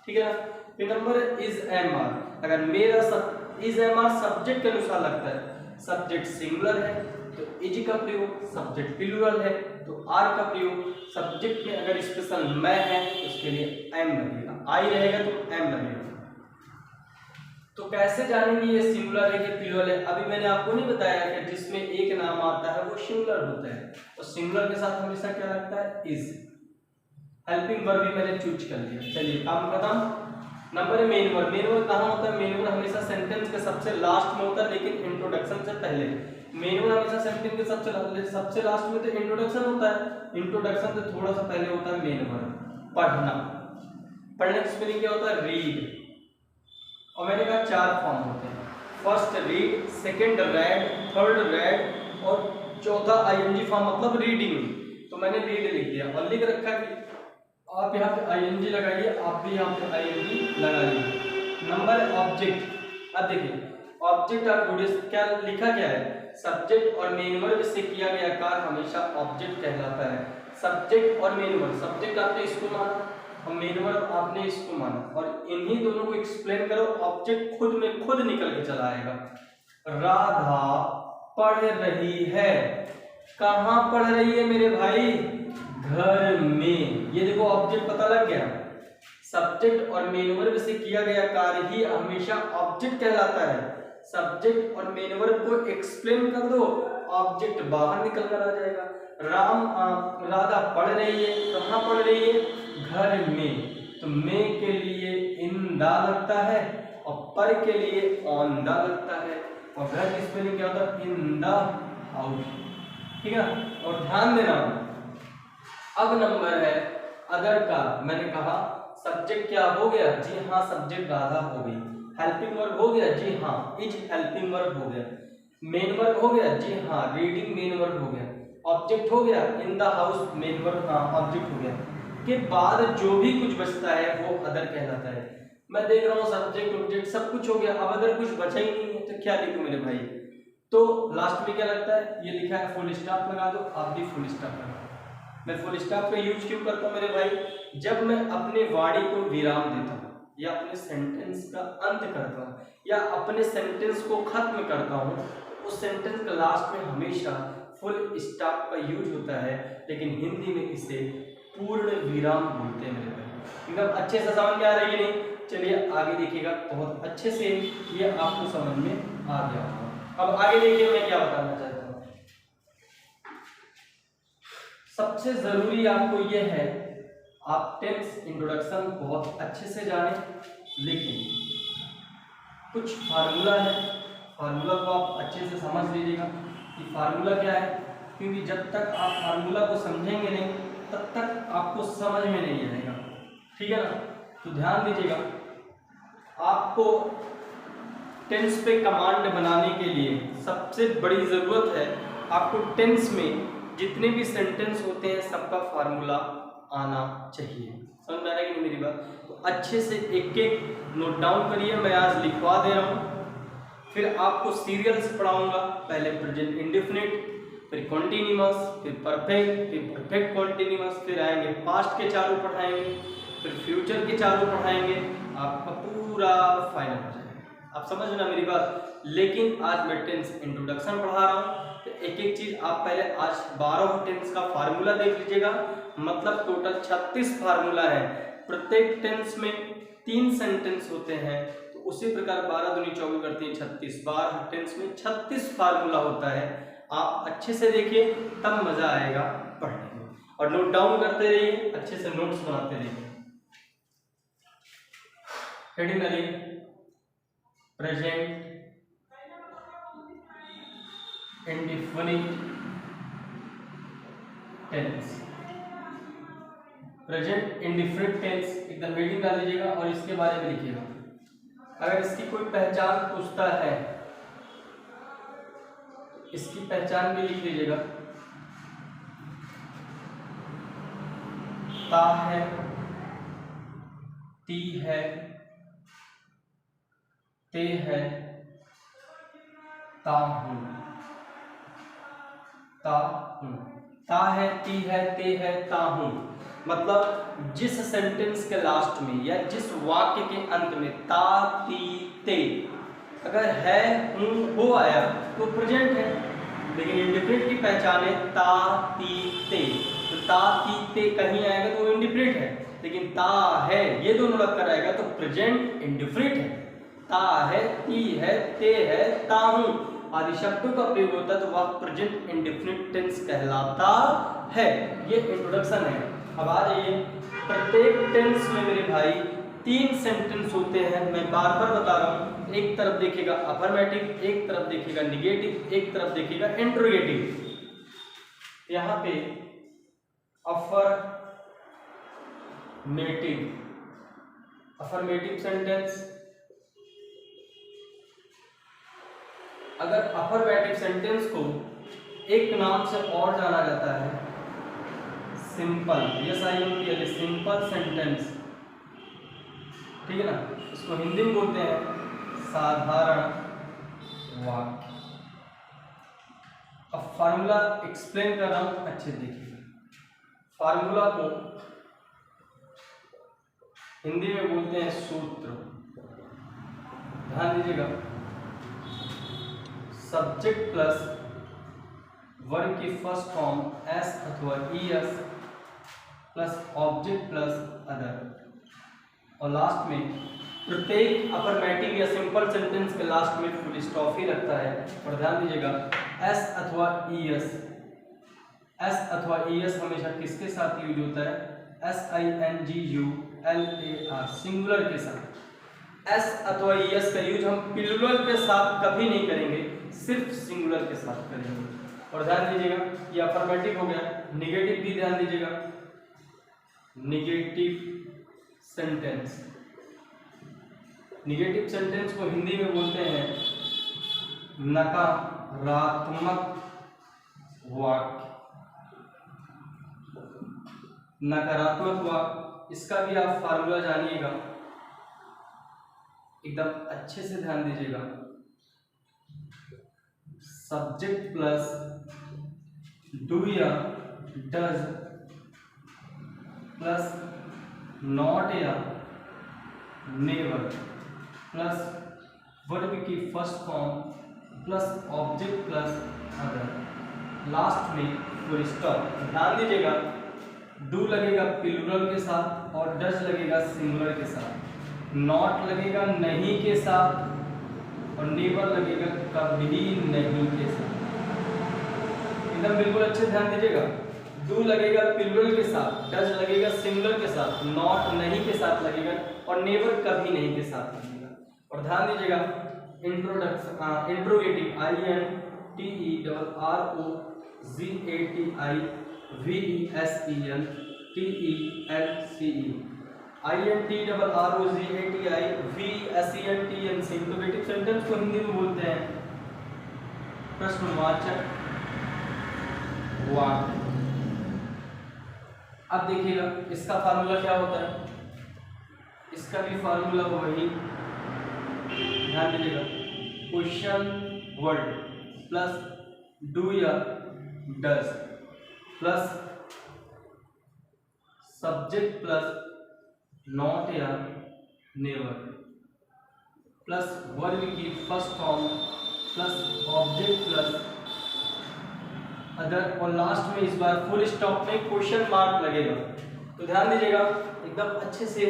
ठीक है ना? फिर नंबर इज, एम, आर। अगर मेरा इज, एम, आर सब्जेक्ट के अनुसार लगता है, सब्जेक्ट सिंगुलर है तो इज का प्रयोग, सब्जेक्ट प्लूरल है तो आर का प्रयोग। सब्जेक्ट में अगर स्पेशल मैं है तो उसके लिए एम लगेगा, आई रहेगा तो एम लगेगा। तो कैसे जानेंगे ये सिंगुलर है कि प्लूरल है? अभी मैंने आपको नहीं बताया कि जिसमें एक नाम आता है वो सिंगुलर होता है, और सिंगुलर के साथ हमेशा क्या लगता है? इज। हेल्पिंग वर्ब भी मैंने चूज कर लिया। चलिए काम खत्म। नंबर है मेन वर्ब। मेन वर्ब कहाँ होता है? मेन वर्ब हमेशा सेंटेंस के सबसे लास्ट में होता है, लेकिन इंट्रोडक्शन से पहले। मेन वर्ब हमेशा सेंटेंस के सबसे लास्ट में तो इंट्रोडक्शन होता है, इंट्रोडक्शन से थोड़ा सा पहले होता है मेन वर्ब। पढ़ना, पढ़ने की स्पेलिंग क्या होता है? रीड। और मैंने कहा 4 फॉर्म होते हैं, first read, second red, third red और चौथा आईएनजी फॉर्म मतलब रीडिंग। तो मैंने रीड लिख दिया और लिख रखा है कि आप यहाँ पे आईएनजी लगाइए, आप भी यहाँ पे आईएनजी लगा लीजिए। नंबर ऑब्जेक्ट, अब देखिए ऑब्जेक्ट ऑफ गुड्स क्या लिखा क्या है, सब्जेक्ट और मेन वर्ब से किया गया कार्य हमेशा ऑब्जेक्ट कहलाता है। सब्जेक्ट और मेन वर्ब, सब्जेक्ट आपने इसको माना और मेन वर्ब आपने इसको माना और इन्हीं दोनों को एक्सप्लेन करो, ऑब्जेक्ट खुद में खुद निकल के चला आएगा। राधा पढ़ रही है, कहाँ पढ़ रही है मेरे भाई, घर में। ये देखो ऑब्जेक्ट पता लग गया, सब्जेक्ट और मेन वर्ब से किया गया कार्य ही हमेशा ऑब्जेक्ट कहलाता है। सब्जेक्ट और मेन वर्ब को एक्सप्लेन कर दो, ऑब्जेक्ट बाहर निकल कर आ जाएगा। राधा पढ़ रही है, कहाँ पढ़ रही है, घर में। तो में के लिए इन दा लगता है और पर के लिए ऑन दा लगता है और घर की स्पेलिंग क्या होता है, इन द हाउस। ठीक है, और ध्यान देना अब नंबर है अदर का। मैंने कहा सब्जेक्ट क्या हो गया, जी हाँ सब्जेक्ट राधा हो गई। हेल्पिंग वर्ब हो गया, जी हाँ इज हेल्पिंग वर्ब हो गया। मेन वर्ब हो गया, जी हाँ रीडिंग मेन वर्ब हो गया। ऑब्जेक्ट हो गया, in the house main verb object हो गया। के बाद जो भी कुछ बचता है वो अदर कहलाता है। मैं देख रहा हूँ सब्जेक्ट ऑब्जेक्ट सब कुछ हो गया, अब अदर कुछ बचा ही नहीं है, तो क्या लिखूं मेरे भाई। तो लास्ट में क्या लगता है, ये लिखा है फुल स्टॉप लगा दो, आप भी फुल स्टॉप लगा दो। मैं फुल स्टॉप का यूज क्यों करता हूँ मेरे भाई, जब मैं अपने वाणी को विराम देता हूँ या अपने सेंटेंस का अंत करता हूँ या अपने सेंटेंस को खत्म करता हूँ, उस सेंटेंस का लास्ट में हमेशा फुल स्टॉप का यूज होता है, लेकिन हिंदी में इसे पूर्ण विराम बोलते हैं मेरे भाई। एकदम अच्छे से समझ में आ रही है नहीं, चलिए आगे देखिएगा, बहुत अच्छे से ये आपको समझ में आ गया होगा। अब आगे देखिए मैं क्या बताना चाहता हूँ। सबसे जरूरी आपको ये है आप टेंस इंट्रोडक्शन बहुत अच्छे से जाने, लेकिन कुछ फार्मूला है, फार्मूला को आप अच्छे से समझ लीजिएगा कि फार्मूला क्या है, क्योंकि जब तक आप फार्मूला को समझेंगे नहीं तब तक आपको समझ में नहीं आएगा। ठीक है ना, तो ध्यान दीजिएगा, आपको टेंस पे कमांड बनाने के लिए सबसे बड़ी ज़रूरत है आपको टेंस में जितने भी सेंटेंस होते हैं सबका फार्मूला आना चाहिए। समझ में आ रहा है कि नहीं मेरी बात, तो अच्छे से एक एक नोट डाउन करिए, मैं आज लिखवा दे रहा हूँ, फिर आपको सीरियल से पढ़ाऊंगा। पहले प्रेजेंट इंडेफिनिट, फिर कॉन्टिन्यूअस, फिर परफेक्ट कॉन्टिन्यूअस, फिर आएंगे पास्ट के चारों पढ़ाएंगे, फिर फ्यूचर के चारों पढ़ाएंगे, आपका पूरा फाइनल हो जाएगा। आप समझ ना मेरी बात। लेकिन आज मैं टेंस इंट्रोडक्शन पढ़ा रहा हूँ, तो एक एक चीज आप पहले आज 12 टेंस का फार्मूला देख लीजिएगा, मतलब टोटल 36 फार्मूला है। प्रत्येक टेंस में 3 सेंटेंस होते हैं, तो उसी प्रकार 12 दूनी 24 करती है 36, 12 टेंस में 36 फार्मूला होता है। आप अच्छे से देखिए तब मजा आएगा पढ़ने में, और नोट डाउन करते रहिए, अच्छे से नोट्स बनाते रहिए। हेडिंग डालिए present indefinite tense, present indefinite tense एकदम हेडिंग डाल दीजिएगा और इसके बारे में लिखिएगा। अगर इसकी कोई पहचान पूछता है, इसकी पहचान भी लिख लीजिएगा। ता है, ती है, ते है, ता हूं, ता हूं। ता है, ती है, ते है, ता हूं, मतलब जिस सेंटेंस के लास्ट में या जिस वाक्य के अंत में ता, ती, ते अगर है, हूं, हो आया तो प्रेजेंट है, लेकिन इंडेफिनिट की पहचान है ता, ती, ते। तो ता, ती, ते कहीं आएगा तो वो इंडेफिनिट है, लेकिन ता है ये दोनों लगकर आएगा तो प्रेजेंट इंडेफिनिट है। ता है, ती है, ते है, ता हूं आदि शब्दों का प्रयोग होता है तो वह प्रेजेंट इंडेफिनिट टेंस कहलाता है। ये इंट्रोडक्शन है। अब आ जाइए, प्रत्येक टेंस में मेरे भाई 3 सेंटेंस होते हैं, मैं बार बार बता रहा हूँ। एक तरफ देखिएगा अफर्मेटिव, एक तरफ देखिएगा निगेटिव, एक तरफ देखिएगा इंट्रोगेटिव। यहाँ पे अफर्मेटिव सेंटेंस, अगर अफर्मेटिव सेंटेंस को एक नाम से और जाना जाता है, सिंपल, SIMPL, सिंपल सेंटेंस, ठीक है ना, इसको हिंदी में बोलते हैं साधारण वाक्य। अब फार्मूला एक्सप्लेन कर रहा हूं, अच्छे देखिए। फार्मूला को हिंदी में बोलते हैं सूत्र। ध्यान दीजिएगा, सब्जेक्ट प्लस वर्ब की फर्स्ट फॉर्म एस अथवा ES plus object plus other, और लास्ट में प्रत्येक अफर्मेटिव या सिंपल सेंटेंस के लास्ट में फुल स्टॉप ही लगता है। और ध्यान दीजिएगा, एस अथवा ES हमेशा किसके साथ यूज होता है? SINGULAR, सिंगुलर के साथ। एस अथवा ES का यूज हम प्लूरल के साथ कभी नहीं करेंगे, सिर्फ सिंगुलर के साथ करेंगे। और ध्यान दीजिएगा, ये अफर्मेटिव हो गया। निगेटिव भी ध्यान दीजिएगा, निगेटिव सेंटेंस। निगेटिव सेंटेंस को हिंदी में बोलते हैं नकारात्मक वाक्य। नकारात्मक वाक्य, इसका भी आप फार्मूला जानिएगा, एकदम अच्छे से ध्यान दीजिएगा। सब्जेक्ट प्लस डू या डज प्लस नॉट या नेवर प्लस वर्ब की first form plus object plus other, last में फुल स्टॉप। ध्यान दीजिएगा, डू लगेगा प्लूरल के साथ और डज लगेगा सिंगुलर के साथ, नॉट लगेगा नहीं के साथ और नेवर लगेगा कभी नहीं के साथ। एकदम बिल्कुल अच्छे ध्यान दीजिएगा, डू लगेगा प्लूरल के साथ, डज लगेगा सिंगुलर के साथ, नॉट नहीं के साथ लगेगा और नेवर कभी नहीं के साथ लगेगा। और ध्यान दीजिएगा, इंट्रोगेटिव INTROGATIVESENTENCE, इंट्रोगेटिव सेंटेंस को हिंदी में बोलते हैं प्रश्नवाचक वाक्य। अब देखिएगा, इसका फार्मूला क्या होता है? इसका भी फार्मूला वही, ध्यान दीजिएगा, क्वेश्चन वर्ड प्लस डू या does plus subject plus not या नेवर प्लस वर्ब की first form plus object plus other, और लास्ट में इस बार फुल स्टॉप में क्वेश्चन मार्क लगेगा। तो ध्यान दीजिएगा एकदम अच्छे से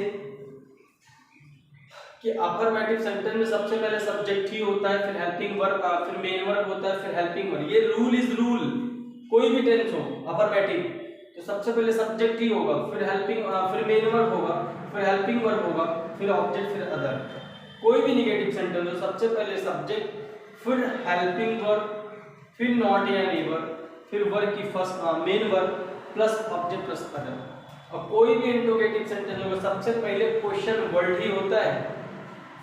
कि अफर्मेटिव सेंटेंस में सबसे पहले सब्जेक्ट ही होता है, फिर हेल्पिंग वर्ब, फिर मेन वर्ब होता है, फिर हेल्पिंग वर्ब। ये रूल इज रूल, कोई भी टेंस हो अफर्मेटिव तो सबसे पहले सब्जेक्ट ही होगा, फिर हेल्पिंग, फिर मेन वर्ब होगा, फिर हेल्पिंग वर्ब होगा, फिर ऑब्जेक्ट, फिर अदर। कोई भी निगेटिव सेंटेंस हो सबसे पहले सब्जेक्ट, फिर हेल्पिंग वर्ब, फिर नॉट या नेवर, फिर वर्ब की first main verb plus object plus other. और कोई भी इंट्रोगेटिव सेंटेंस होगा सबसे पहले क्वेश्चन वर्ड ही होता है,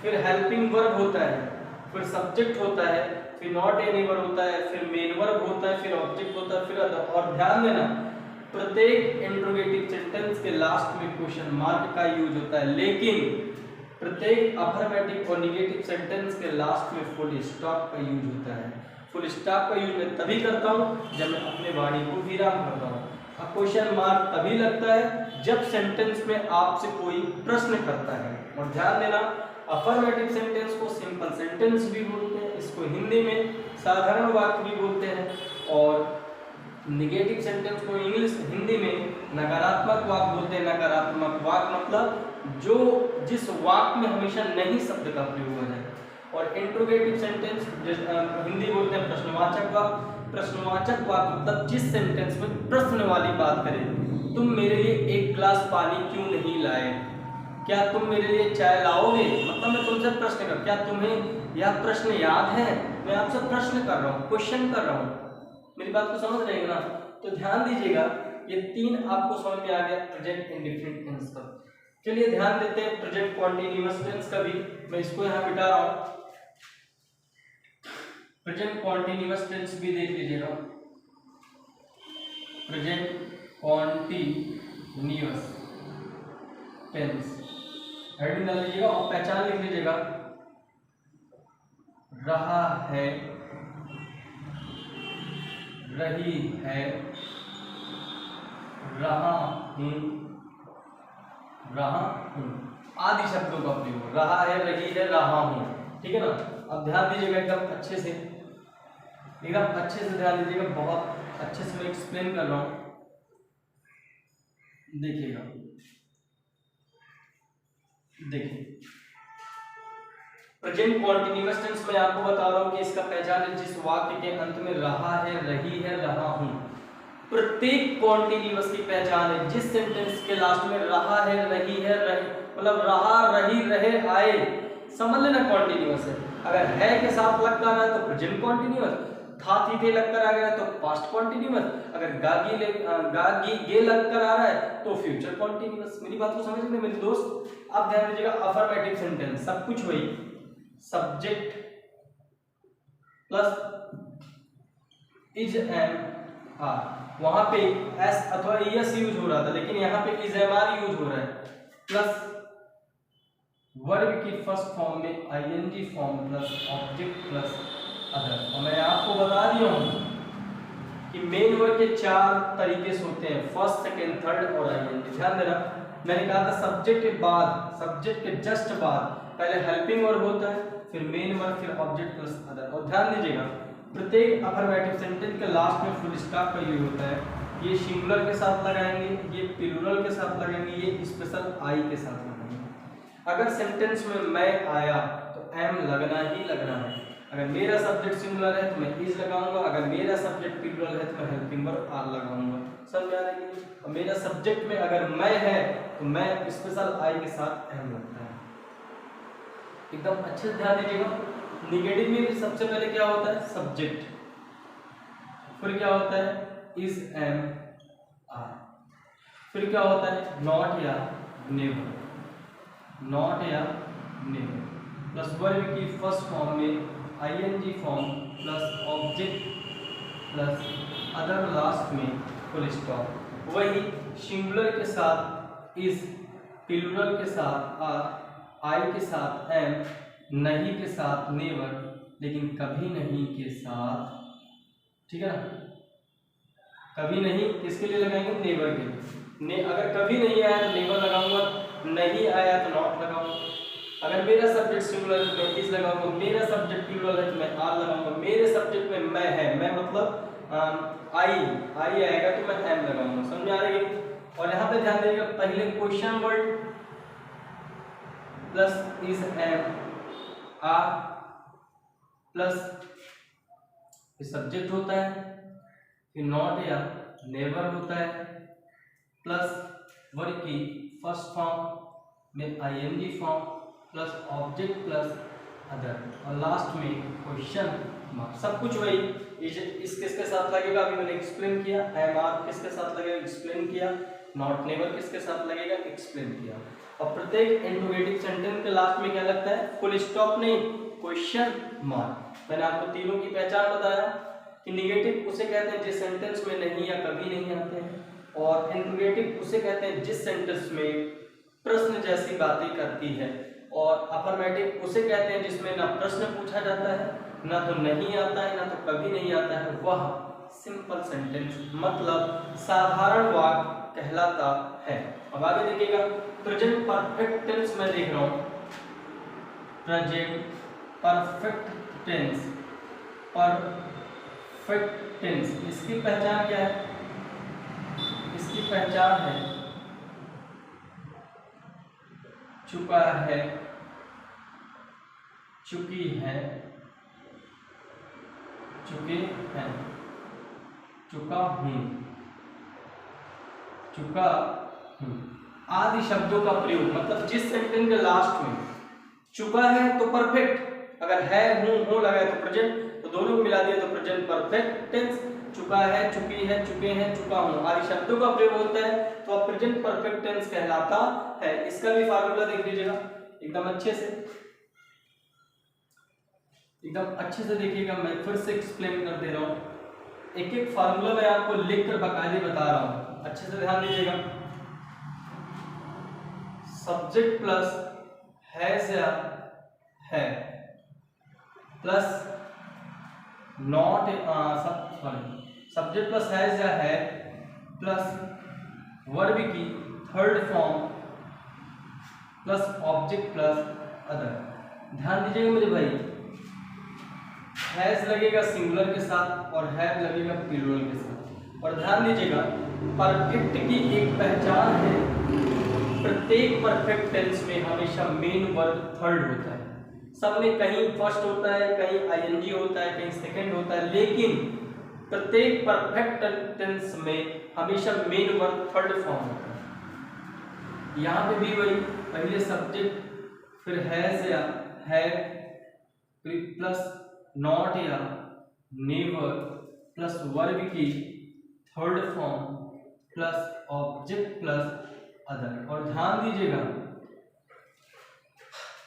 फिर हेल्पिंग वर्ब होता है, फिर सब्जेक्ट होता है, फिर नॉट या नेवर होता है, फिर मेन वर्ब होता है, फिर ऑब्जेक्ट होता है, फिर अदर। और ध्यान देना, प्रत्येक इंट्रोगेटिव सेंटेंस के लास्ट में क्वेश्चन मार्क का यूज होता है, लेकिन प्रत्येक अफर्मेटिव और निगेटिव सेंटेंस के लास्ट में फुल स्टॉप का यूज होता है। फुल स्टॉप का यूज मैं तभी करता हूँ जब मैं अपने वाणी को विराम करता हूँ। अब क्वेश्चन मार्क तभी लगता है जब सेंटेंस में आपसे कोई प्रश्न करता है। और ध्यान देना, अफर्मेटिव सेंटेंस को सिंपल सेंटेंस भी बोलते हैं, इसको हिंदी में साधारण वाक्य भी बोलते हैं, और निगेटिव सेंटेंस को इंग्लिश हिंदी में नकारात्मक वाक्य बोलते हैं। नकारात्मक वाक्य मतलब जो जिस वाक्य में हमेशा नहीं शब्द का प्रयोग हो जाए। और इंट्रोगेटिव सेंटेंस हिंदी बोलते हैं प्रश्नवाचक वाक्य। प्रश्नवाचक वाक्य मतलब जिस सेंटेंस में प्रश्न वाली बात करें, तुम मेरे लिए एक गिलास पानी क्यों नहीं लाए, क्या तुम मेरे लिए चाय लाओगे, मतलब मैं तुमसे प्रश्न कर, क्या तुम्हें यह प्रश्न याद है, मैं आपसे प्रश्न कर रहा हूँ, क्वेश्चन कर रहा हूँ। मेरी बात को समझ रहे हैं ना? तो ध्यान दीजिएगा, ये तीन आपको समझ में आ गया प्रेजेंट इंडेफिनिट टेंस का। चलिए ध्यान देते हैं प्रेजेंट कॉन्टिन्यूअस टेंस का भी। मैं इसको यहाँ मिटा रहा हूँ। प्रेजेंट कॉन्टिन्यूअस टेंस भी देख लीजिएगा, प्रेजेंट कॉन्टिन्यूअस टेंस हेडिंग डाल लीजिएगा और पहचान लिख लीजिएगा, रहा है, रही है, रहा हूं, रहा हूं आदि शब्दों का प्रयोग, रहा है, रही है, रहा हूं। ठीक है ना। अब ध्यान दीजिएगा एकदम अच्छे से, एकदम अच्छे से ध्यान दीजिएगा, बहुत अच्छे से मैं एक्सप्लेन कर रहा हूं, देखिएगा। देखिए प्रेजेंट कॉन्टिन्यूअस टेंस में आपको बता रहा हूं कि इसका पहचान है जिस वाक्य के अंत में रहा है, रही है, रहा हूं। प्रत्येक कॉन्टिन्यूअस की पहचान है जिस सेंटेंस के लास्ट में रहा है, रही है, मतलब रहा, रही, रहे, आए, समझ लेना कॉन्टिन्यूअस है। अगर है के साथ लग कर आ रहा है तो प्रेजेंट कॉन्टिन्यूअस, था थी थे लग कर आ गया तो पास्ट कॉन्टिन्यूअस, अगर गागी गे लग कर आ रहा है तो फ्यूचर कॉन्टिन्यूअस। मेरी बात को समझ लें मेरे दोस्त। अब ध्यान दीजिएगा, अफर्मेटिव सेंटेंस सब कुछ वही, subject plus is am are, वहां पे एस अथवा एस यूज हो रहा था लेकिन यहाँ पे इज एम आर यूज हो रहा है, प्लस वर्ब की फर्स्ट फॉर्म में ING form plus object plus other. और मैं आपको बता दिया हूं कि मेन वर्ब के 4 तरीके से होते हैं, फर्स्ट, सेकंड, थर्ड और आईएनजी। ध्यान देना, मैंने कहा था सब्जेक्ट के बाद, सब्जेक्ट के जस्ट बाद पहले हेल्पिंग वर्ब होता है, फिर मेन वर्ब, फिर ऑब्जेक्ट प्लस अदर। और ध्यान दीजिएगा प्रत्येक अफर्मेटिव सेंटेंस के लास्ट में फुल स्टॉप का यूज होता है। ये सिंगुलर के साथ लगाएंगे, ये प्लूरल के साथ लगाएंगे, ये स्पेशल आई के साथ लगाएंगे। अगर सेंटेंस में मैं आया तो एम लगना ही लगना है। अगर मेरा सब्जेक्ट सिंगुलर है तो मैं इज लगाऊंगा, अगर मेरा सब्जेक्ट प्लूरल है तो मैं हेल्पिंग वर्ब आर लगाऊंगा। समझ आ रही है। और मेरा सब्जेक्ट में अगर मैं है तो मैं स्पेशल आई के साथ एम लगता है। एकदम अच्छे से ध्यान दीजिएगा। निगेटिव में भी सबसे पहले क्या होता है, सब्जेक्ट, फिर क्या होता है इज एम आर, फिर क्या होता है नॉट या नेवर, नॉट या नेवर, प्लस वर्ब की फर्स्ट फॉर्म में ING form plus object plus other, last में फुल स्टॉप। वही सिंगुलर के साथ इज, प्लूरल के साथ आर, आई के साथ एम, नहीं के साथ नेवर, लेकिन कभी नहीं के साथ, ठीक है ना, कभी नहीं किसके लिए लगाएंगे, नेवर के लिए। अगर कभी नहीं आया तो नेवर लगाऊंगा, नहीं आया तो नॉट लगाऊंगा। अगर मेरा सब्जेक्ट सिंगुलर है तो मैं इज लगाऊंगा, मेरा सब्जेक्ट प्लूरल है तो मैं आर लगाऊंगा, मेरे सब्जेक्ट में मैं है, मैं मतलब आई आएगा तो मैं एम लगाऊंगा। समझ आ रही है। और यहाँ पे ध्यान दीजिएगा, पहले question word plus is am are plus subject होता है, फिर नॉट या नेवर होता है, प्लस वर्ब की फर्स्ट फॉर्म में ING form plus object plus other, और लास्ट में क्वेश्चन मार्क। सब कुछ वही। इस किसके साथ लगेगा अभी मैंने एक्सप्लेन किया, एम आर किसके साथ लगेगा एक्सप्लेन किया, नॉट नेवर किसके साथ लगेगा एक्सप्लेन किया। और प्रत्येक इंट्रोगेटिव सेंटेंस के लास्ट में क्या लगता है, फुल स्टॉप नहीं, क्वेश्चन मार्क। मैंने आपको तीनों की पहचान बताया कि निगेटिव उसे कहते हैं जिस सेंटेंस में नहीं या कभी नहीं आते हैं, और इंट्रोगेटिव उसे कहते हैं जिस सेंटेंस में प्रश्न जैसी बातें करती है, और अफर्मेटिव उसे कहते हैं जिसमें ना प्रश्न पूछा जाता है, ना तो नहीं आता है, ना तो कभी नहीं आता है, वह सिंपल सेंटेंस मतलब साधारण वाक्य कहलाता है। अब आगे देखिएगा, प्रेजेंट परफेक्ट टेंस में देख रहा हूं, present perfect tense, perfect tense, इसकी पहचान क्या है, इसकी पहचान है चुका है, चुकी है, चुके हैं, चुका हूं, चुका हूं आदि शब्दों का प्रयोग। मतलब जिस सेंटेंस के लास्ट में चुका है तो परफेक्ट, अगर है हूं हो लगा तो प्रेजेंट, तो दोनों को मिला दिया तो प्रेजेंट परफेक्ट टेंस। चुका है, चुकी है, चुके हैं, चुका हूं आदि शब्दों का प्रयोग होता है तो अब प्रेजेंट परफेक्ट टेंस कहलाता है। इसका भी फार्मूला देख लीजिएगा एकदम अच्छे से। एकदम अच्छे से देखिएगा, मैं फिर से एक्सप्लेन कर दे रहा हूँ, एक एक फार्मूला मैं आपको लिख कर बाकायदे बता रहा हूँ, अच्छे से ध्यान दीजिएगा। सब्जेक्ट प्लस हैज या है plus not, sorry, subject plus has या है प्लस वर्ब की third form plus object plus other. ध्यान दीजिएगा मेरे भाई, हैज लगेगा सिंगुलर के साथ और हैव लगेगा प्लूरल के साथ। और ध्यान दीजिएगा, परफेक्ट की एक पहचान है, प्रत्येक परफेक्ट टेंस में हमेशा मेन वर्ब थर्ड होता है। सब में कहीं फर्स्ट होता है, कहीं आईएनजी होता है, कहीं सेकंड होता है, लेकिन प्रत्येक परफेक्ट टेंस में हमेशा मेन वर्ब थर्ड फॉर्म होता है। यहाँ पे भी वही, पहले सब्जेक्ट, फिर हैज या है प्लस नॉट या नेवर प्लस वर्ब की third form plus object plus other. और ध्यान दीजिएगा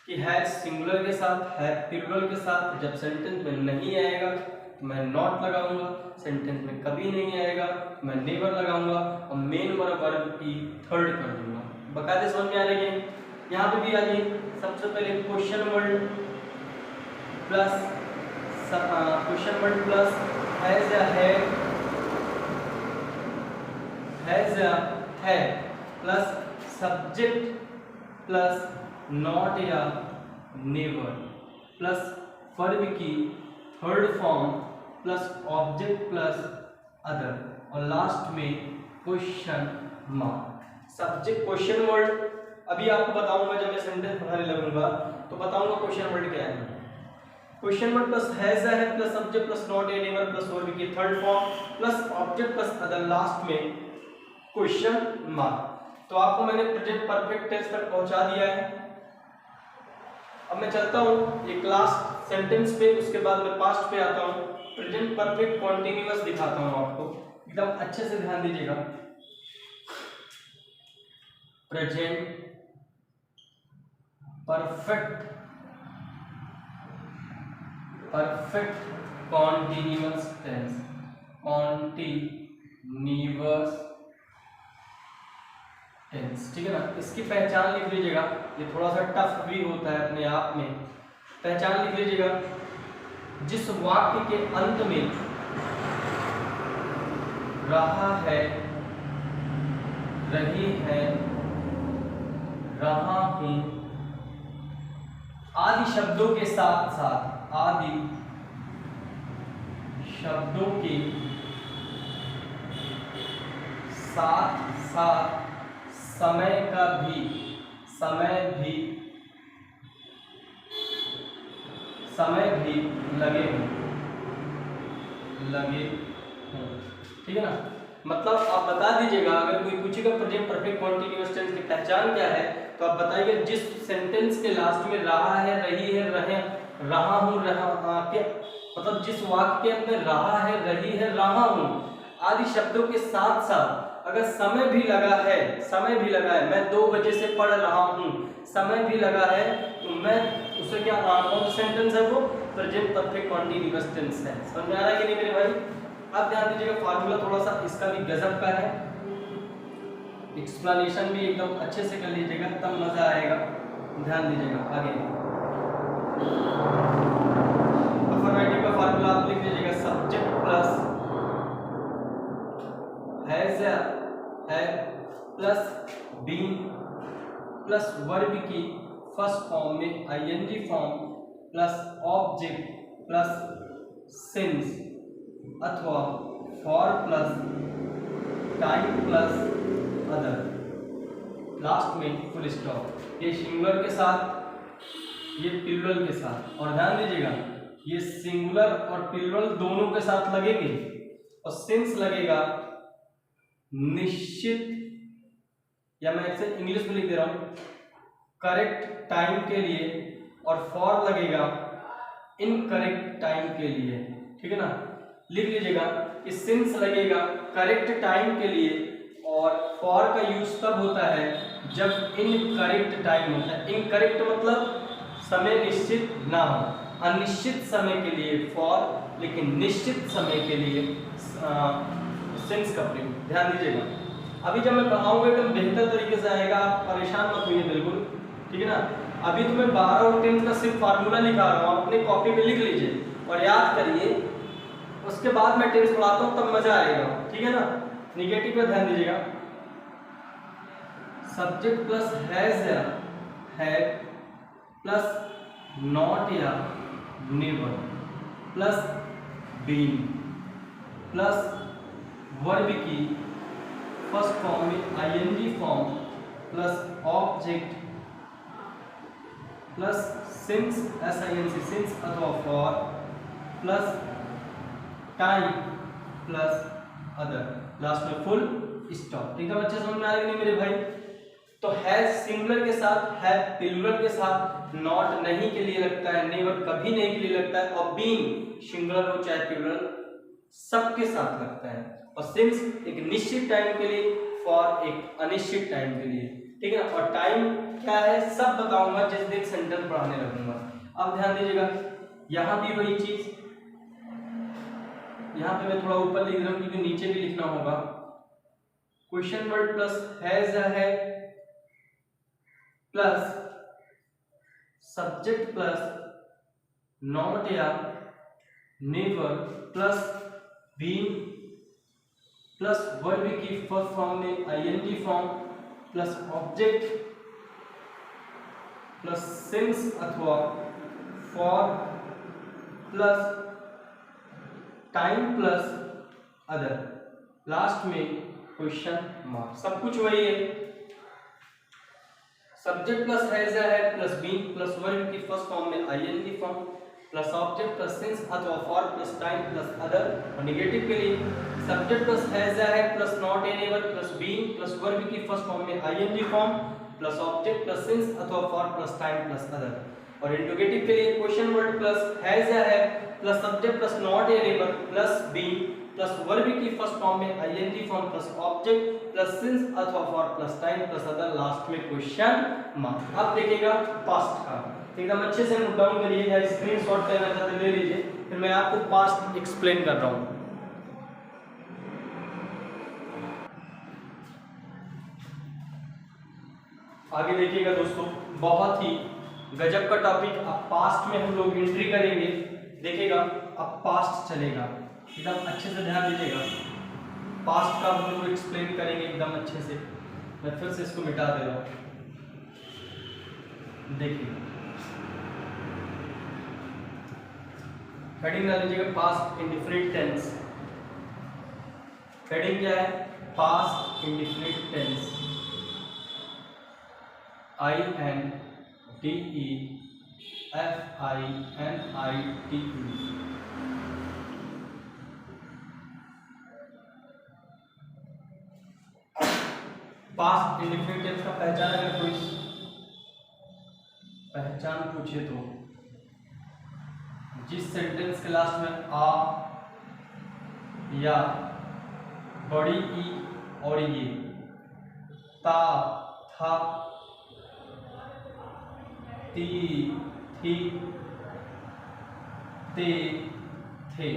कि हैज सिंगुलर के साथ, है प्लूरल के साथ, जब सेंटेंस में नहीं आएगा तो मैं नॉट लगाऊंगा, सेंटेंस में कभी नहीं आएगा मैं नेवर लगाऊंगा और मेन वर्ब की थर्ड कर दूंगा। बकायदे समझ में आ रही है। यहाँ पे भी आ जाइए, सबसे पहले question word plus question word plus has या है प्लस सब्जेक्ट प्लस नॉट या नेवर प्लस वर्ब की third form plus object plus other और लास्ट में question mark. Subject question word अभी आपको बताऊंगा, जब मैं सेंटेंस पढ़ाने लगूंगा तो बताऊंगा क्वेश्चन वर्ड क्या है। क्वेश्चन वर्ड प्लस हैज है प्लस सब्जेक्ट प्लस नॉट या नेवर प्लस वर्ब की third form plus object plus other, last में क्वेश्चन मार्क। तो आपको मैंने प्रेजेंट परफेक्ट टेंस तक पहुंचा दिया है। अब मैं चलता हूँ ये क्लास सेंटेंस पे, उसके बाद मैं पास्ट पे आता हूँ, प्रेजेंट परफेक्ट कॉन्टिन्यूअस दिखाता हूँ आपको, एकदम अच्छे से ध्यान दीजिएगा। Present perfect continuous tense, continuous tense, ठीक है ना। इसकी पहचान लिख लीजिएगा, ये थोड़ा सा टफ भी होता है अपने आप में। पहचान लिख लीजिएगा, जिस वाक्य के अंत में रहा है, रही है, रहा हूं आदि शब्दों के साथ साथ, आदि शब्दों के साथ साथ समय भी लगे हों, ठीक है ना। मतलब आप बता दीजिएगा, अगर कोई पूछेगा प्रेजेंट परफेक्ट कॉन्टिन्यूअस टेंस की पहचान क्या है, तो आप बताइए जिस सेंटेंस के लास्ट में रहा है, रही है, रहा हूं, मतलब जिस वाक्य के अंत में रहा है, रही है, रहा हूं आदि शब्दों के साथ साथ अगर समय भी लगा है, मैं 2 बजे से पढ़ रहा हूं, समय भी लगा है, तो मैं उसे क्या कौन सेंटेंस है वो प्रेजेंट परफेक्ट कॉन्टिन्यूअस टेंस है। समझ में आ रहा है कि नहीं मेरे भाई। अब ध्यान दीजिएगा, फार्मूला थोड़ा सा इसका भी गजब का है, एक्सप्लेनेशन भी एकदम अच्छे से कर लीजिएगा, तब मजा आएगा। ध्यान दीजिएगा आगे, अफर्मेटिव का फार्मूला आप लिख लीजिएगा, सब्जेक्ट प्लस है प्लस बीइंग प्लस वर्ब की फर्स्ट फॉर्म में ING form plus object plus since अथवा for plus time plus other, last में फुल स्टॉप। ये सिंगुलर के साथ, ये प्लूरल के साथ। और ध्यान दीजिएगा, ये सिंगुलर और प्लूरल दोनों के साथ लगेंगे और सिंस लगेगा निश्चित, या मैं इसे इंग्लिश में लिख दे रहा हूं, करेक्ट टाइम के लिए, और फॉर लगेगा इनकरेक्ट टाइम के लिए, ठीक है ना। लिख लीजिएगा कि सिंस लगेगा करेक्ट टाइम के लिए और फॉर का यूज तब होता है जब इनकरेक्ट टाइम होता है। इनकरेक्ट मतलब समय निश्चित ना हो, अनिश्चित समय के लिए फॉर, लेकिन निश्चित समय के लिए सिंस का प्रयोग। ध्यान दीजिएगा, अभी जब मैं पढ़ाऊंगा एकदम बेहतर तरीके से आएगा, आप परेशान मत होइए बिल्कुल, ठीक है ना। अभी तो मैं 12 और 10 का सिर्फ फार्मूला लिखा रहा हूँ, अपनी कॉपी पे लिख लीजिए और याद करिए, उसके बाद मैं 10 पढ़ाता हूँ तब मजा आएगा, ठीक है ना। निगेटिव पे ध्यान दीजिएगा, सब्जेक्ट प्लस हैज या हैड प्लस नॉट या never plus been plus verb की फर्स्ट फॉर्म में ING form plus object plus since S I N C since अथवा for plus time plus other, last में फुल स्टॉप। एकदम अच्छे समझ में आएगा नहीं मेरे भाई। तो हैज सिंगुलर के साथ, हैव प्लूरल के साथ, नॉट नहीं के लिए लगता है, नेवर कभी नहीं के लिए लगता है, और बीइंग सिंगुलर हो चाहे प्लूरल सबके साथ लगता है, और सिंस एक निश्चित टाइम के लिए, फॉर एक अनिश्चित टाइम के लिए, ठीक है ना। और टाइम क्या है सब बताऊंगा जिस दिन सेंटेंस पढ़ाने लगूंगा। अब ध्यान दीजिएगा, यहाँ भी वही चीज, यहाँ पे मैं थोड़ा ऊपर लिख रहा हूँ क्योंकि नीचे भी लिखना होगा। क्वेश्चन वर्ड प्लस हैज है प्लस सब्जेक्ट प्लस नॉट या never plus being plus verb की फर्स्ट फॉर्म में ING form plus object plus since अथवा for plus time plus other, last में क्वेश्चन मार्क। सब कुछ वही है, सब्जेक्ट प्लस हैज है प्लस बीइंग प्लस वर्ब की फर्स्ट फॉर्म में ING form plus object plus since अथवा for plus time plus other. और नेगेटिव के लिए सब्जेक्ट प्लस हैज है प्लस नॉट या never plus being plus verb की फर्स्ट फॉर्म में ING form plus object plus since अथवा for plus time plus other. और इंट्रोगेटिव के लिए क्वेश्चन वर्ड प्लस हैज है प्लस सब्जेक्ट प्लस नॉट या never plus being plus verb की first form में ING form plus object plus since अथवा for plus time plus other, last में question mark. अब देखिएगा पास्ट का, एकदम अच्छे से नोट डाउन करिए या स्क्रीनशॉट लेना चाहते ले लीजिए, फिर मैं आपको पास्ट एक्सप्लेन कर रहा हूँ। आगे देखिएगा दोस्तों, बहुत ही गजब का टॉपिक। अब पास्ट में हम लोग एंट्री करेंगे, देखिएगा अब पास्ट चलेगा, एकदम अच्छे से ध्यान दीजिएगा। पास्ट का हम लोग एक्सप्लेन करेंगे एकदम अच्छे से। मैं फिर से इसको मिटा दे रहा हूँ, देखिए हेडिंग डाल लीजिएगा पास्ट इंडेफिनिट टेंस। हेडिंग क्या है? Past indefinite tense, INDEFINITE। Past indefinite tense का पहचान अगर कोई पहचान पूछे तो जिस सेंटेंस के लास्ट में आ या बड़ी ई और ये, ता, था, ती, थी, ते, थे,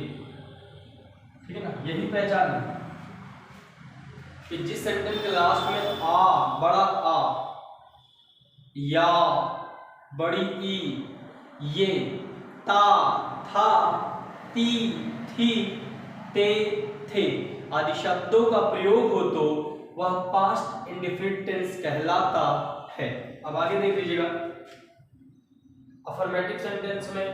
ठीक है ना, यही पहचान है कि जिस सेंटेंस के लास्ट में आ, बड़ा आ, या, बड़ी ई, ये, ता, था, ती, थी, ते, थे आदि शब्दों का प्रयोग हो तो वह पास्ट इंडेफिनिट टेंस कहलाता है। अब आगे देख लीजिएगा, अफर्मेटिव सेंटेंस में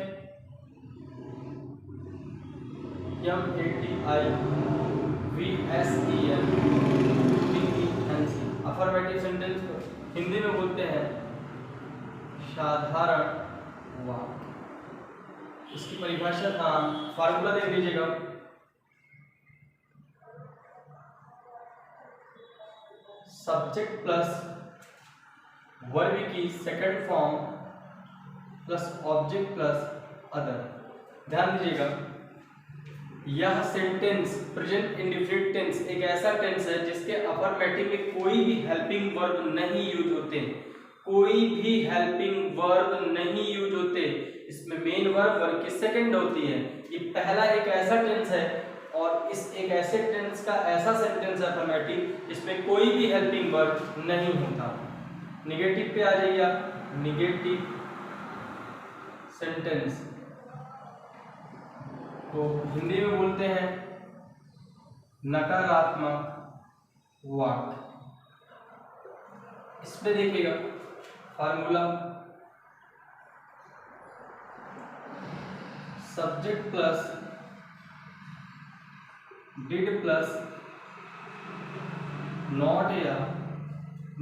MATIVSENTENC, अफर्मेटिव सेंटेंस को हिंदी में बोलते हैं साधारण वाक्य। इसकी परिभाषा फार्मूला देख लीजिएगा, सब्जेक्ट प्लस वर्ब की second form plus object plus other. ध्यान दीजिएगा, यह सेंटेंस प्रेजेंट इंडेफिनिट टेंस एक ऐसा टेंस है जिसके अफर्मेटिव में कोई भी हेल्पिंग वर्ब नहीं यूज होते, कोई भी हेल्पिंग वर्ब नहीं यूज होते। इसमें मेन वर्ब की सेकंड होती है। ये पहला एक ऐसा टेंस है और इस एक ऐसे टेंस का ऐसा सेंटेंस है अफर्मेटिव जिसमें कोई भी हेल्पिंग वर्ब नहीं होता। निगेटिव पे आ जाइए आप, निगेटिव सेंटेंस को हिंदी में बोलते हैं नकारात्मक वाक्य। इस पे देखिएगा formula, subject plus did plus not या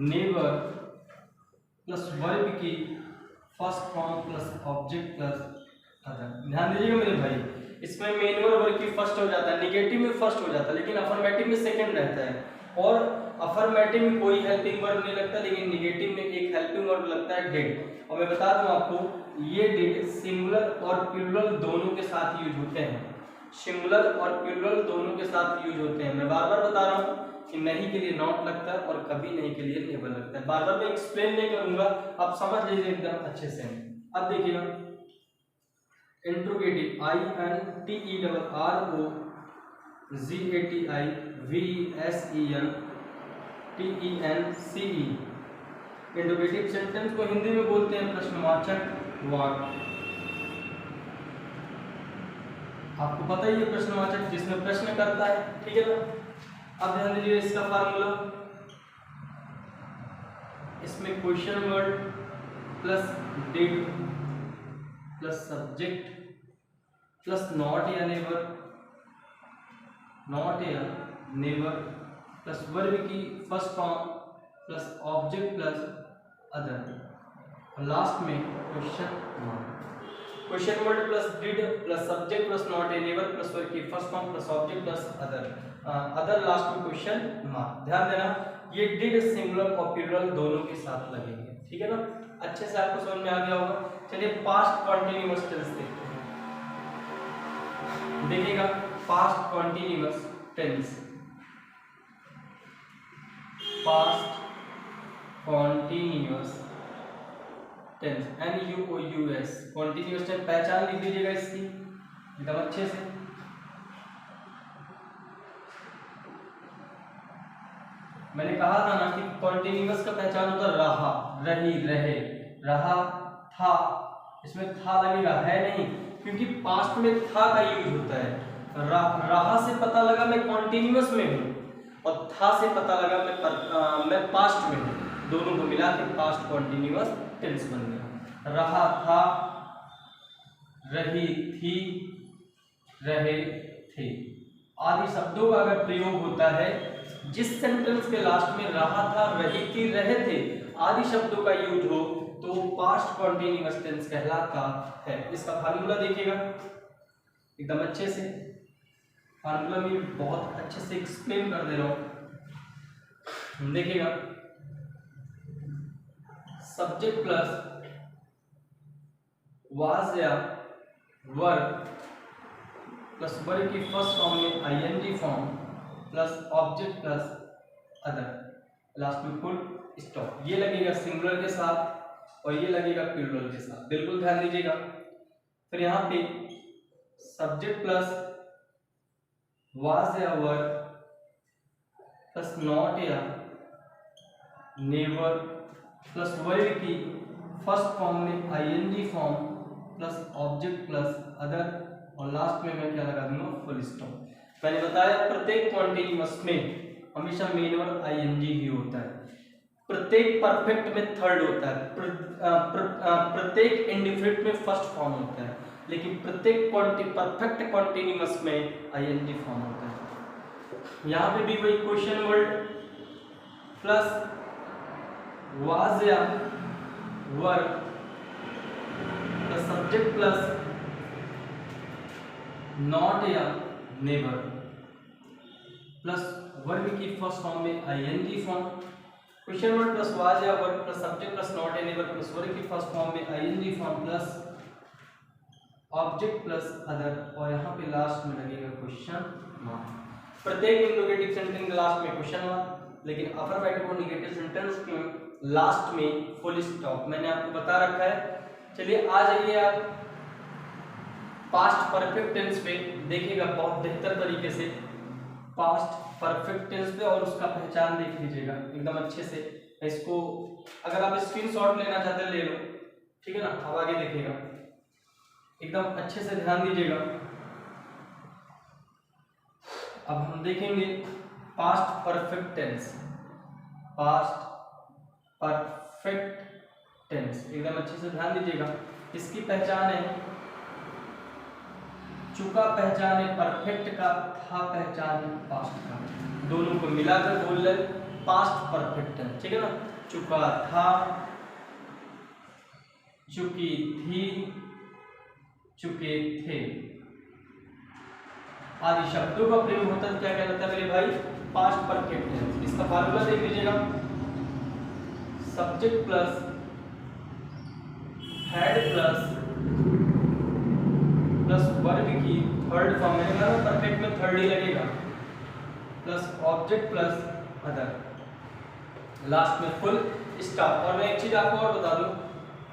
नेवर प्लस वर्ब की first form plus object plus other. ध्यान दीजिएगा मेरे भाई, इसमें मेन वर्ब की फर्स्ट हो जाता है, निगेटिव में फर्स्ट हो जाता है, लेकिन अफर्मेटिव में सेकंड रहता है। और अफर्मेटिव में कोई हेल्पिंग वर्ब नहीं लगता, लेकिन निगेटिव में एक हेल्पिंग वर्ब लगता है डिड। और मैं बता दूं आपको, ये डिड सिंगुलर और प्लूरल दोनों के साथ यूज होते हैं। सिंगुलर और प्लूरल दोनों के साथ यूज होते हैं। मैं बार बार बता रहा हूँ कि नहीं के लिए नॉट लगता है और कभी नहीं के लिए नेवर लगता है। बार बार मैं एक्सप्लेन नहीं करूंगा, आप समझ लीजिए एकदम अच्छे से। अब देखिएगा इंट्रोगेटिव, INTROGATIVESENTENCE। इंट्रोगेटिव सेंटेंस को हिंदी में बोलते हैं प्रश्नवाचक वाक्य। आपको पता ही है प्रश्नवाचक जिसमें प्रश्न करता है, ठीक है ना। अब ध्यान दीजिए इसका फार्मूला, इसमें question word plus did plus subject plus not या नेवर प्लस वर्ब की first form plus object plus other और लास्ट में question mark. Question word plus did plus subject plus not या नेवर प्लस वर्ब की first form plus object plus other last में question mark. ध्यान देना, ये did singular और plural दोनों के साथ लगेंगे, ठीक है ना। अच्छे से आपको समझ में आ गया होगा। चलिए पास्ट कॉन्टिन्यूअस टेंस देखते हैं। देखिएगा past continuous tense, past continuous tense, NUOUS continuous tense. पहचान लिख लीजिएगा इसकी एकदम अच्छे से। मैंने कहा था ना कि कॉन्टिन्यूअस का पहचान होता है रहा, रही, रहे, रहा, था। इसमें था लगेगा, है नहीं, क्योंकि पास्ट में था का यूज होता है। रहा से पता लगा मैं कॉन्टिन्यूअस में हूँ और था से पता लगा मैं पास्ट में हूँ, दोनों को मिला के पास्ट कॉन्टिन्यूअस टेंस बन गया। रहा, था, रही, थी, रहे, थे आदि शब्दों का अगर प्रयोग होता है, जिस सेंटेंस के लास्ट में रहा था, रही थी, रहे थे आदि शब्दों का यूज हो तो पास्ट कॉन्टिन्यूअस टेंस कहलाता है। इसका फार्मूला देखिएगा एकदम अच्छे से, फार्मूला में बहुत अच्छे से एक्सप्लेन कर दे रहा हूं। देखिएगा सब्जेक्ट प्लस वाज या वर्ब प्लस वर्ब की फर्स्ट फॉर्म में ING form plus object plus other, last में फुल स्टॉप। ये लगेगा सिंगुलर के साथ और ये लगेगा प्लूरल के साथ, बिल्कुल ध्यान दीजिएगा। फिर यहाँ पे सब्जेक्ट प्लस वाज या वर्ब प्लस नॉट या नेवर प्लस वर्ब की फर्स्ट फॉर्म में ING form plus object plus other और लास्ट में मैं क्या लगा दूंगा, फुल स्टॉप। मैंने बताया प्रत्येक कॉन्टिन्यूअस में हमेशा मेन वर्ब ING ही होता है, प्रत्येक परफेक्ट में थर्ड होता है, प्रत्येक इंडिफिनिट में फर्स्ट फॉर्म होता है, लेकिन प्रत्येक परफेक्ट कॉन्टिन्यूअस में ING फॉर्म होता है। यहाँ पे भी वही क्वेश्चन वर्ड प्लस वाज या verb plus subject plus not या नेवर प्लस वर्ब की फर्स्ट फॉर्म में ING form, question word plus was या verb plus subject plus not या नेवर प्लस वर्ब की फर्स्ट फॉर्म में ING form plus object plus other और यहाँ पे लास्ट में लगेगा क्वेश्चन मार्क। प्रत्येक इंट्रोगेटिव सेंटेंस के लास्ट में क्वेश्चन मार्क, लेकिन अफर्मेटिव और नेगेटिव सेंटेंस के लास्ट में फुल स्टॉप मैंने आपको बता रखा है। चलिए आ जाइए आप पास्ट परफेक्ट टेंस पे देखिएगा बहुत बेहतर तरीके से, पास्ट परफेक्ट टेंस पे, और उसका पहचान देख लीजिएगा एकदम अच्छे से। इसको अगर आप स्क्रीनशॉट लेना चाहते हैं ले लो, ठीक है ना। अब आगे देखिएगा, एकदम अच्छे से ध्यान दीजिएगा। अब हम देखेंगे past perfect tense, past perfect tense, एकदम अच्छे से ध्यान दीजिएगा। इसकी पहचान है चुका पहचान है परफेक्ट का, था पहचान है पास्ट का, दोनों को मिलाकर बोल ले पास्ट परफेक्ट टेंस, ठीक है ना। चुका था, चुकी थी, चुके थे आदि शब्दों का प्रयोग होता है क्या कहलाता है मेरे भाई, पास्ट परफेक्ट टेंस। इसका फार्मूला देख लीजिएगा, subject plus had plus verb की थर्ड फॉर्म, मैंने कहा परफेक्ट में थर्ड ही लगेगा, plus object plus other, last में फुल स्टॉप। और मैं एक चीज आपको और बता दूं,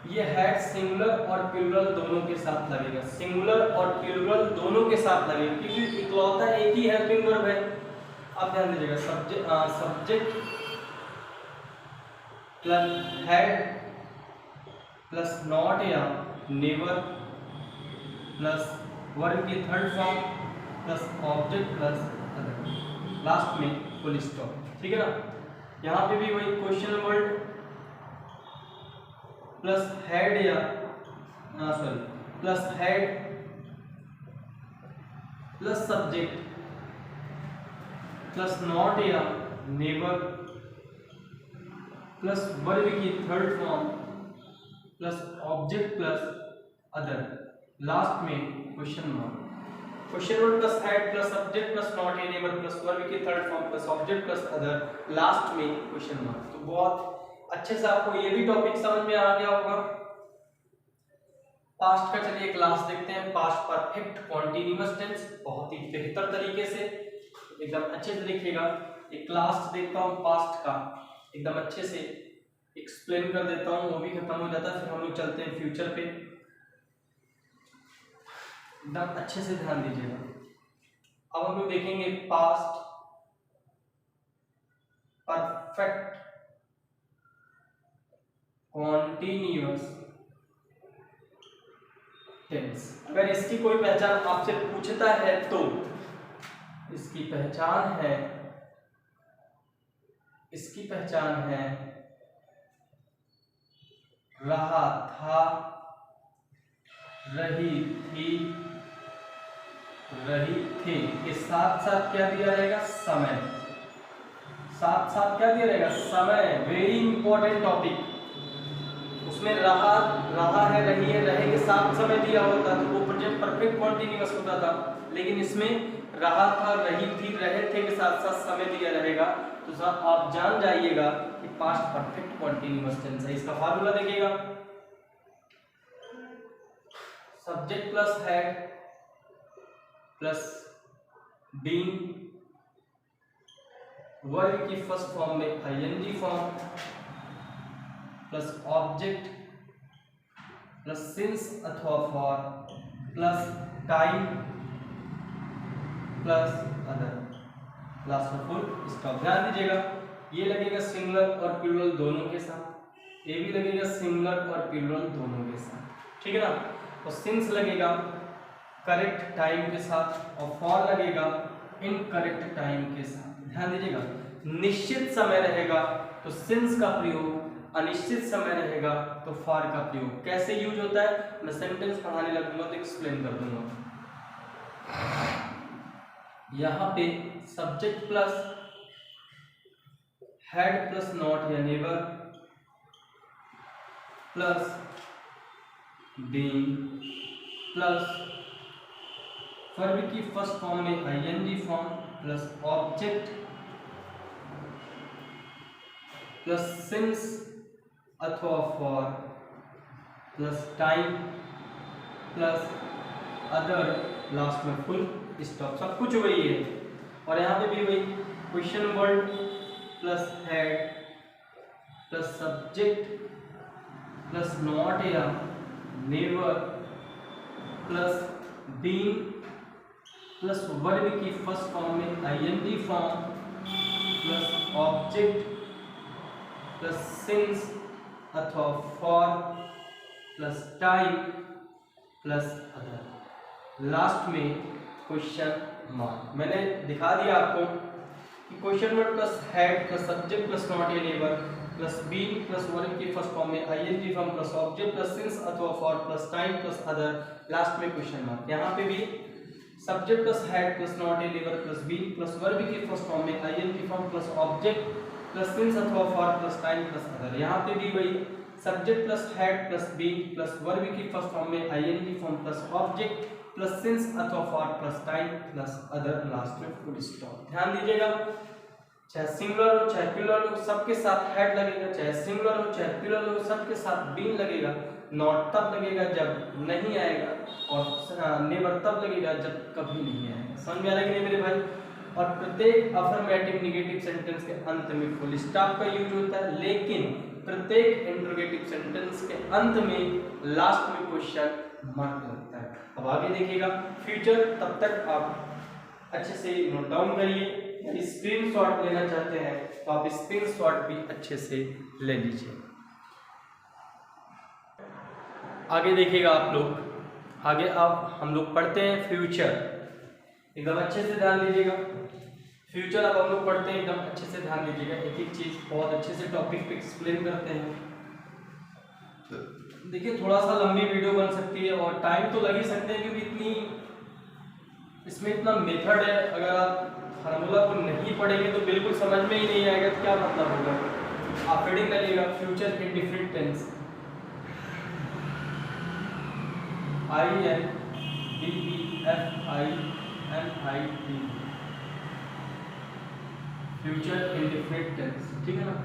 ये हेड सिंगुलर और प्लूरल दोनों के साथ लगेगा, सिंगुलर और प्लूरल दोनों के साथ लगेगा, क्योंकि इकलौता एक ही हेल्पिंग वर्ब है। आप ध्यान दीजिएगा, subject plus had plus not या नेवर प्लस वर्ब की third form plus object plus other, last में फुल स्टॉप, ठीक है ना। यहाँ पे भी वही क्वेश्चन वर्ड प्लस हेड या plus had plus subject plus not या नेवर प्लस वर्ब की third form plus object plus other, last में question mark. Question word plus had plus subject plus not या नेवर प्लस वर्ब की third form plus object plus other, last में question mark. तो बहुत अच्छे से आपको ये भी टॉपिक समझ में आ गया होगा। पास्ट का चलिए क्लास देखते हैं, पास्ट परफेक्ट कॉन्टिन्यूअस टेंस, बहुत ही बेहतर तरीके से एकदम अच्छे से देखिएगा। एक क्लास देखता हूँ पास्ट का, एकदम अच्छे से एक्सप्लेन कर देता हूँ, वो भी खत्म हो जाता है, फिर हम लोग चलते हैं फ्यूचर पे। एकदम अच्छे से ध्यान दीजिएगा। अब हम लोग देखेंगे पास्ट परफेक्ट कॉन्टिन्यूअस टेंस। अगर इसकी कोई पहचान आपसे पूछता है तो इसकी पहचान है रहा था, रही थी, रही थे के साथ साथ क्या दिया रहेगा, समय। साथ साथ क्या दिया रहेगा, समय। Very important topic. उसमें रहा है, रही है, रहे के साथ समय दिया होता तो वो प्रेजेंट परफेक्ट कॉन्टिन्यूअस होता था, लेकिन इसमें रहा था, रही थी, रहे थे के साथ साथ समय दिया रहेगा। तो आप जान जाइएगा कि पास्ट परफेक्ट कॉन्टिन्यूअस टेंस है। इसका फार्मूला देखिएगा, subject plus had plus being, verb की फर्स्ट फॉर्म में ING form plus object plus since अथवा for plus time plus other, last में फुल स्टॉप। ध्यान दीजिएगा, ये लगेगा सिंगुलर और प्लूरल दोनों के साथ, ये भी लगेगा सिंगुलर और प्लूरल दोनों के साथ, ठीक है ना। और सिंस लगेगा करेक्ट टाइम के साथ और फॉर लगेगा इनकरेक्ट टाइम के साथ। ध्यान दीजिएगा, निश्चित समय रहेगा तो सिंस का प्रयोग, अनिश्चित समय रहेगा तो फॉर का प्रयोग। कैसे यूज होता है मैं सेंटेंस पढ़ाने लगूंगा तो एक्सप्लेन कर दूंगा। यहाँ पे subject plus had plus not या never plus being plus verb की फर्स्ट फॉर्म में ING form plus object plus since अथवा for plus time plus other, last में फुल स्टॉप। सब कुछ वही है। और यहाँ पे भी वही question word plus had plus subject plus not या never plus being plus verb की फर्स्ट फॉर्म में ING form plus object plus since अथवा for plus time plus other, last में क्वेश्चन मार्क। मैंने दिखा दिया आपको कि question word plus had plus subject plus not a never plus being plus verb की फर्स्ट फॉर्म में ING form plus object plus since अथवा for plus time plus other, last में क्वेश्चन मार्क। यहाँ पे भी subject plus had plus not a never plus being plus verb की first form में ING form plus object plus since अथवा for plus time plus other. यहाँ पे भी वही subject plus had plus being plus verb की first form में ING form plus object plus since अथवा for plus time plus other, last में full stop. ध्यान दीजिएगा, चाहे सिंगुलर हो चाहे प्लूरल हो सबके साथ हेड लगेगा, चाहे सिंगुलर हो चाहे प्लूरल हो सबके साथ बीइंग लगेगा। नॉट तब लगेगा जब नहीं आएगा और नेवर तब लगेगा जब कभी नहीं आएगा। समझ में आ रहा है कि नहीं मेरे भाई? और प्रत्येक अफर्मेटिव नेगेटिव सेंटेंस के अंत में फुल स्टॉप का यूज होता है, लेकिन प्रत्येक इंटरोगेटिव सेंटेंस के अंत में लास्ट में क्वेश्चन मार्क लगता है। अब आगे देखिएगा फ्यूचर, तब तक आप अच्छे से नोट डाउन करिए। स्क्रीनशॉट लेना चाहते हैं तो आप स्क्रीनशॉट भी अच्छे से ले लीजिए। आगे देखिएगा आप लोग, आगे अब हम लोग पढ़ते हैं फ्यूचर। एकदम अच्छे से ध्यान दीजिएगा, फ्यूचर अब हम लोग पढ़ते हैं, एकदम अच्छे से ध्यान दीजिएगा। एक एक चीज बहुत अच्छे से टॉपिक पे एक्सप्लेन करते हैं। देखिए थोड़ा सा लंबी वीडियो बन सकती है और टाइम तो लग ही सकते हैं क्योंकि इसमें इतना मेथड है। अगर आप फार्मूला को नहीं पढ़ेंगे तो बिल्कुल समझ में ही नहीं आएगा तो क्या मतलब होगा। आप रीडिंग करिएगा future in different tense, INDEFINIT, future in different tense, ठीक है ना।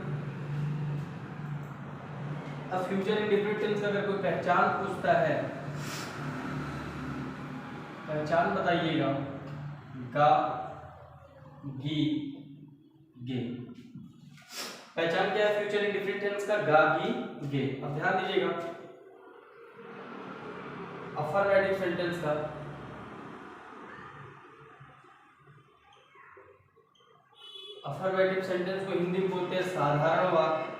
अब फ्यूचर इन डिफरेंट टेंस का अगर कोई पहचान पूछता है, पहचान बताइएगा, गा गी गे। पहचान क्या है फ्यूचर इन डिफरेंट टेंस का? गा गी गे। अब ध्यान दीजिएगा अफर्मेटिव सेंटेंस का अफर्मेटिव सेंटेंस को हिंदी में बोलते हैं साधारण वाक्य।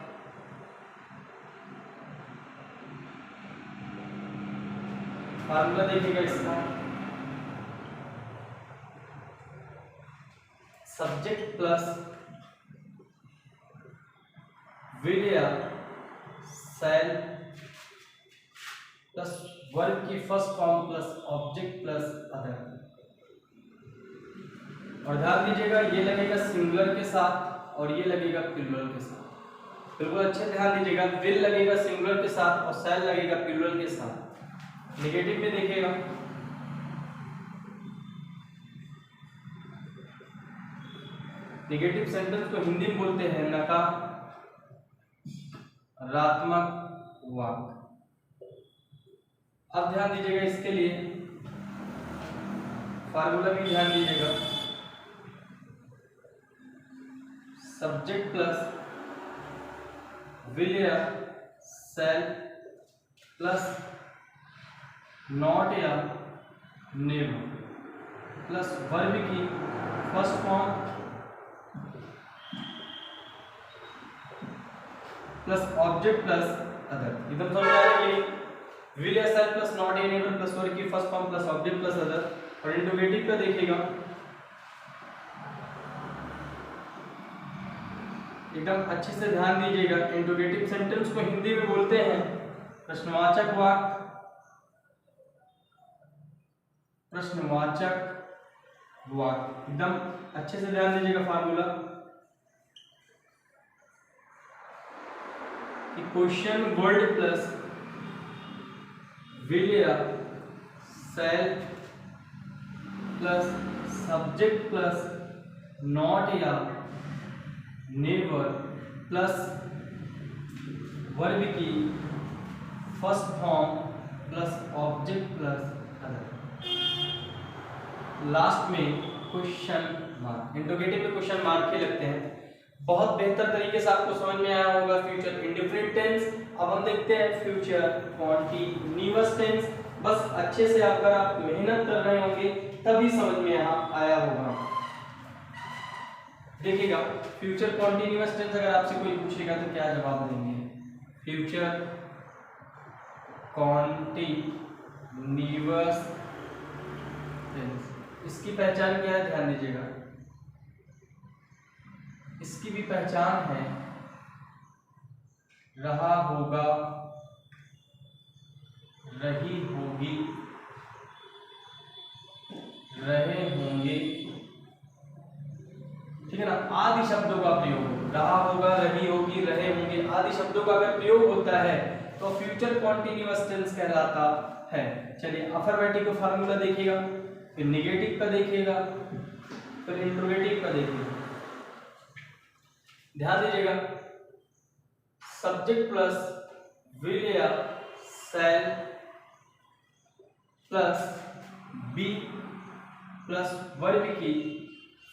फार्मूला देखिएगा इसका, सब्जेक्ट प्लस विल या शैल प्लस वर्ब की first form plus object plus other. और ध्यान दीजिएगा ये लगेगा सिंगुलर के साथ और ये लगेगा प्लूरल के साथ। बिल्कुल अच्छे ध्यान दीजिएगा, विल लगेगा सिंगुलर के साथ और शैल लगेगा प्लूरल के साथ। नेगेटिव में देखिएगा नेगेटिव सेंटेंस को हिंदी में बोलते हैं नकारात्मक वाक्य। अब ध्यान दीजिएगा इसके लिए फार्मूला भी ध्यान दीजिएगा, सब्जेक्ट प्लस विल या शैल प्लस नॉट या नेवर प्लस वर्ब की first form plus object plus other. एकदम समझ आ रहा है ये विल या शैल प्लस नॉट या नेवर प्लस वर्ब की first form plus object plus other. और इंटरोगेटिव का देखिएगा एकदम अच्छे से ध्यान दीजिएगा, इंटरोगेटिव सेंटेंस को हिंदी में बोलते हैं प्रश्नवाचक वाक्य। प्रश्नवाचक वाक्य एकदम अच्छे से ध्यान दीजिएगा फार्मूला कि क्वेश्चन वर्ड प्लस विल या shall plus subject plus not या नेवर प्लस वर्ब की first form plus object plus other, last में क्वेश्चन मार्क। इंटरोगेटिव में क्वेश्चन मार्क ही लगते हैं। बहुत बेहतर तरीके से आपको समझ में आया होगा फ्यूचर इंडिफरेंट टेंस। अब हम देखते हैं फ्यूचर कॉन्टिन्यूअस टेंस। बस अच्छे से अगर आप मेहनत कर रहे होंगे तभी समझ में आया होगा। देखिएगा, फ्यूचर कॉन्टिन्यूअस टेंस अगर आपसे कोई पूछेगा तो क्या जवाब देंगे? फ्यूचर कॉन्टिन्यूअस टेंस, इसकी पहचान क्या है? ध्यान दीजिएगा, इसकी भी पहचान है रहा होगा, रही होगी, रहे होंगे, ठीक है ना। आदि शब्दों का प्रयोग, रहा होगा, रही होगी, रहे होंगे आदि शब्दों का अगर प्रयोग होता है तो फ्यूचर कॉन्टिन्यूअस टेंस कहलाता है। चलिए अफर्मेटिव का फार्मूला देखिएगा, फिर नेगेटिव का देखिएगा, फिर इंट्रोगेटिव का देखिएगा। ध्यान दीजिएगा, सब्जेक्ट प्लस विल या shall plus be plus verb की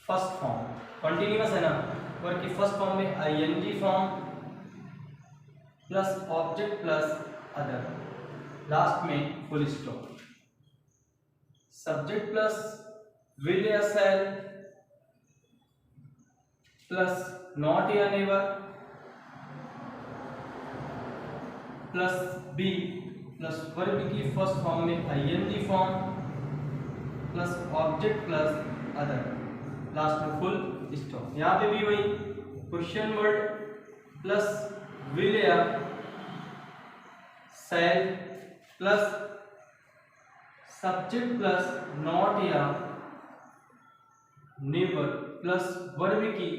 फर्स्ट फॉर्म, कॉन्टिन्यूअस है ना, वर्ब की फर्स्ट फॉर्म में ING form plus object plus other, last में full stop. Subject plus will या शैल प्लस नॉट या never plus be plus verb की first form में ING form plus object plus other, last में full stop. यहाँ पे भी वही क्वेश्चन वर्ड प्लस विल या shall plus subject plus not या नेवर प्लस वर्ब की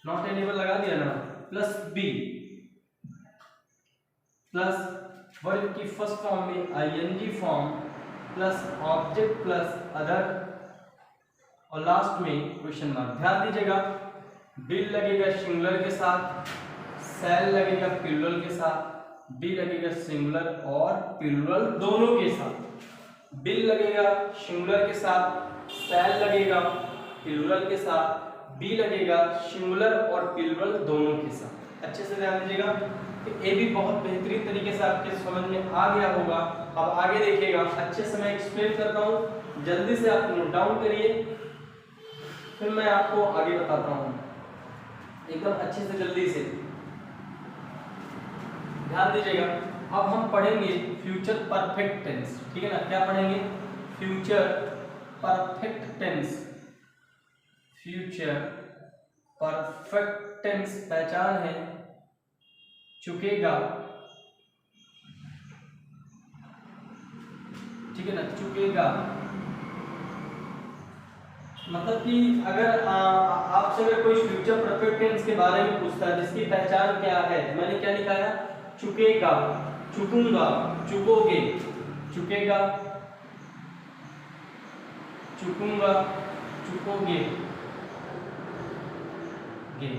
नॉट या नेवर लगा दिया ना, प्लस बी प्लस वर्ब की फर्स्ट फॉर्म में ING form plus object plus other और लास्ट में क्वेश्चन मार्क। ध्यान दीजिएगा, विल लगेगा सिंगुलर के साथ, शैल लगेगा प्लूरल के साथ, बी लगेगा सिंगुलर और प्लूरल दोनों के साथ। विल लगेगा सिंगुलर के साथ, शैल लगेगा प्लूरल के साथ, बी लगेगा सिंगुलर और प्लूरल दोनों के साथ। अच्छे से ध्यान दीजिएगा, तो ये भी बहुत बेहतरीन तरीके से आपके समझ में आ गया होगा। अब आगे देखिएगा, अच्छे से मैं एक्सप्लेन करता हूँ, जल्दी से आप नोट डाउन करिए, फिर मैं आपको आगे बताता हूँ एकदम अच्छे से जल्दी से। ध्यान दीजिएगा, अब हम पढ़ेंगे फ्यूचर परफेक्ट टेंस, ठीक है ना। क्या पढ़ेंगे? Future perfect tense. Future perfect tense पहचान है चुकेगा, ठीक है ना, चुकेगा मतलब कि अगर आपसे अगर कोई फ्यूचर परफेक्ट टेंस के बारे में पूछता है जिसकी पहचान क्या है, मैंने क्या लिखा है? चुकेगा, चुकूंगा, चुकोगे, चुकेगा, चुकूंगा, चुकोगे गे।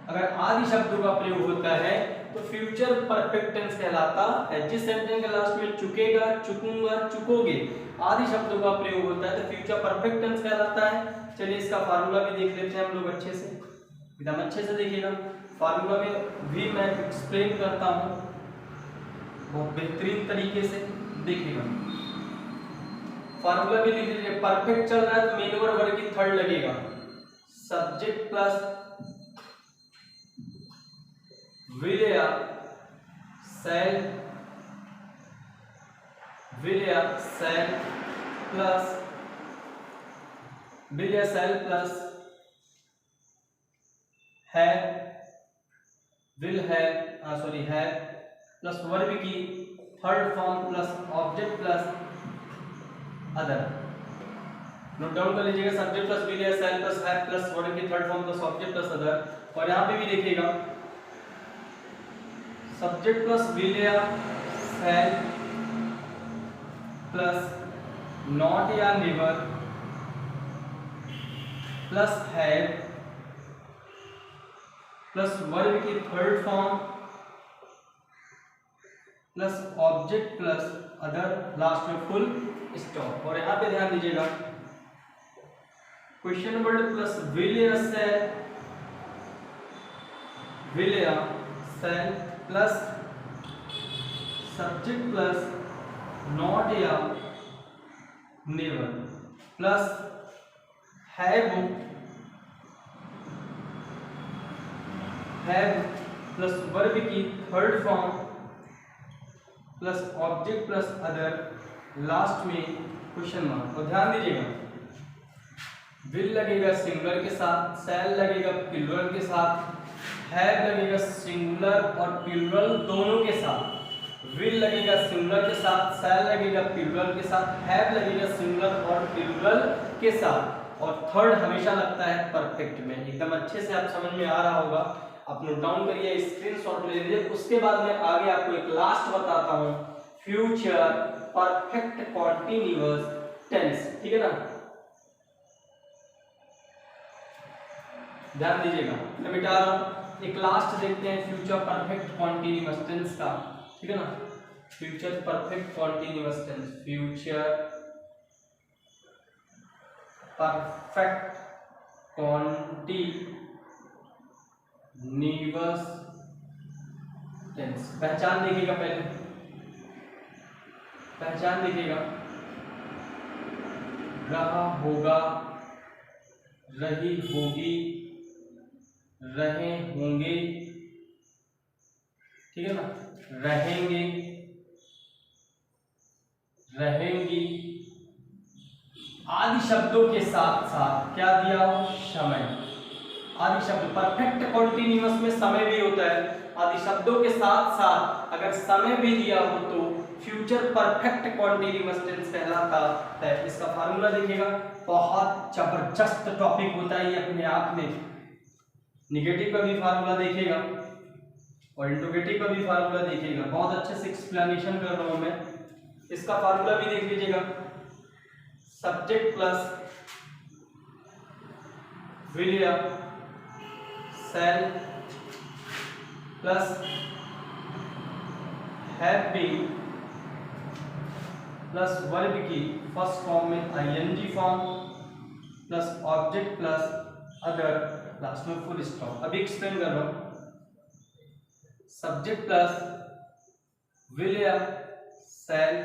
अगर आदि शब्दों का प्रयोग होता है तो फ्यूचर परफेक्ट टेंस कहलाता है। जिस सेंटेंस के लास्ट में चुकेगा, चुकूंगा, चुकोगे आदि शब्दों का प्रयोग होता है तो फ्यूचर परफेक्ट टेंस कहलाता है। चलिए इसका फार्मूला भी देख लेते हैं हम लोग अच्छे से, एकदम अच्छे से देखिएगा। फार्मूला में भी मैं एक्सप्लेन करता हूँ बहुत बेहतरीन तरीके से, देखिएगा। फार्मूला भी लिख लीजिए। परफेक्ट चल रहा है तो मेन वर्ब की थर्ड लगेगा, सब्जेक्ट प्लस विल या शैल, विल या शैल प्लस विल या शैल प्लस है, विल है सॉरी है प्लस वर्ब की third form plus object plus other. Note down कर लीजिएगा, सब्जेक्ट प्लस विल या शैल प्लस है प्लस वर्ब की third form plus object plus other. और यहाँ पे भी देखिएगा, सब्जेक्ट प्लस विल या शैल प्लस नॉट या never plus have plus verb की third form plus object plus other, last में फुल स्टॉप। और यहाँ पे ध्यान दीजिएगा, क्वेश्चन वर्ड प्लस विल या शैल, विल या shall plus subject plus not या never plus have plus verb की third form plus object plus other, last में क्वेश्चन मार्क। और ध्यान दीजिएगा, विल लगेगा सिंगुलर के साथ, शैल लगेगा प्लूरल के साथ, हैव लगेगा सिंगुलर और प्लूरल दोनों के साथ, विल लगेगा सिंगुलर के साथ, शैल लगेगा प्लूरल के साथ, हैव लगेगा सिंगुलर और प्लूरल के साथ, और थर्ड हमेशा लगता है परफेक्ट में। एकदम अच्छे से आप समझ में आ रहा होगा, आप नोट डाउन करिए, स्क्रीनशॉट ले लीजिए। उसके बाद मैं आगे आपको एक लास्ट बताता हूं, फ्यूचर परफेक्ट कॉन्टिन्यूअस टेंस, ठीक है ना। ध्यान दीजिएगा, मैं मिटा रहा हूं, एक लास्ट देखते हैं फ्यूचर परफेक्ट कॉन्टिन्यूअस टेंस का, ठीक है ना। Future perfect continuous tense, future perfect continuous tense. पहचान देखिएगा, पहले पहचान देखिएगा, रहा होगा, रही होगी, रहे होंगे, ठीक है ना, रहेंगे, रहेंगी आदि शब्दों के साथ साथ क्या दिया हो, समय। आदि शब्द परफेक्ट कॉन्टिन्यूअस में समय भी होता है, आदि शब्दों के साथ साथ अगर समय भी दिया हो तो फ्यूचर परफेक्ट कॉन्टिन्यूअस टेंस कहलाता है। इसका फार्मूला देखिएगा, बहुत जबरदस्त टॉपिक होता है ये अपने आप में। निगेटिव का भी फार्मूला देखिएगा और इंट्रोगेटिव का भी फार्मूला देखिएगा, बहुत अच्छे से एक्सप्लेनेशन कर रहा हूं मैं। इसका फार्मूला भी देख लीजिएगा, सब्जेक्ट प्लस विल या shall plus have been plus verb की फर्स्ट फॉर्म में ING form plus object plus other, last में फुल स्टॉप। अभी एक्सप्लेन कर रहा हूं, सब्जेक्ट प्लस विल या शैल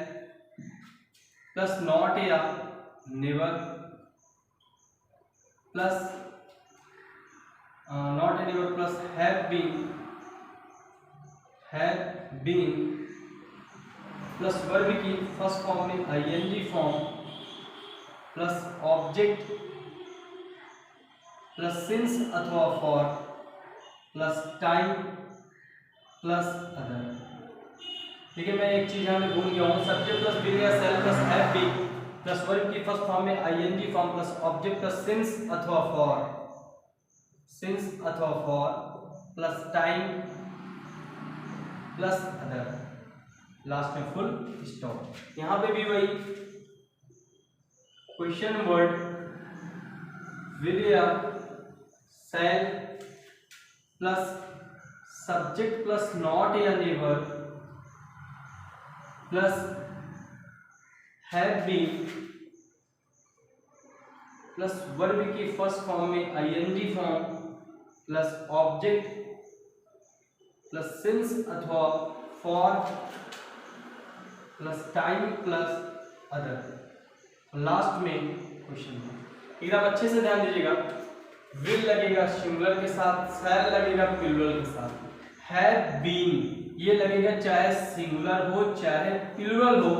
प्लस नॉट या never plus not and never plus have been plus verb की फर्स्ट फॉर्म में ING form plus object plus since अथवा for plus time plus other. ठीक है, मैं एक चीज यहाँ पे भूल गया हूँ, सब्जेक्ट प्लस विल या shall plus have been plus verb की फर्स्ट फॉर्म में ING form plus object plus since अथवा for plus time plus other, last में फुल स्टॉप। यहां पे भी वही क्वेश्चन वर्ड विल या shall plus subject plus not या never plus have been plus verb की फर्स्ट फॉर्म में ING form plus object plus since अथवा for plus time plus other, last में क्वेश्चन। एकदम अच्छे से ध्यान दीजिएगा, विल लगेगा सिंगुलर के साथ, शैल लगेगा प्लूरल के साथ, हैव बीन ये लगेगा चाहे सिंगुलर हो चाहे प्लूरल हो,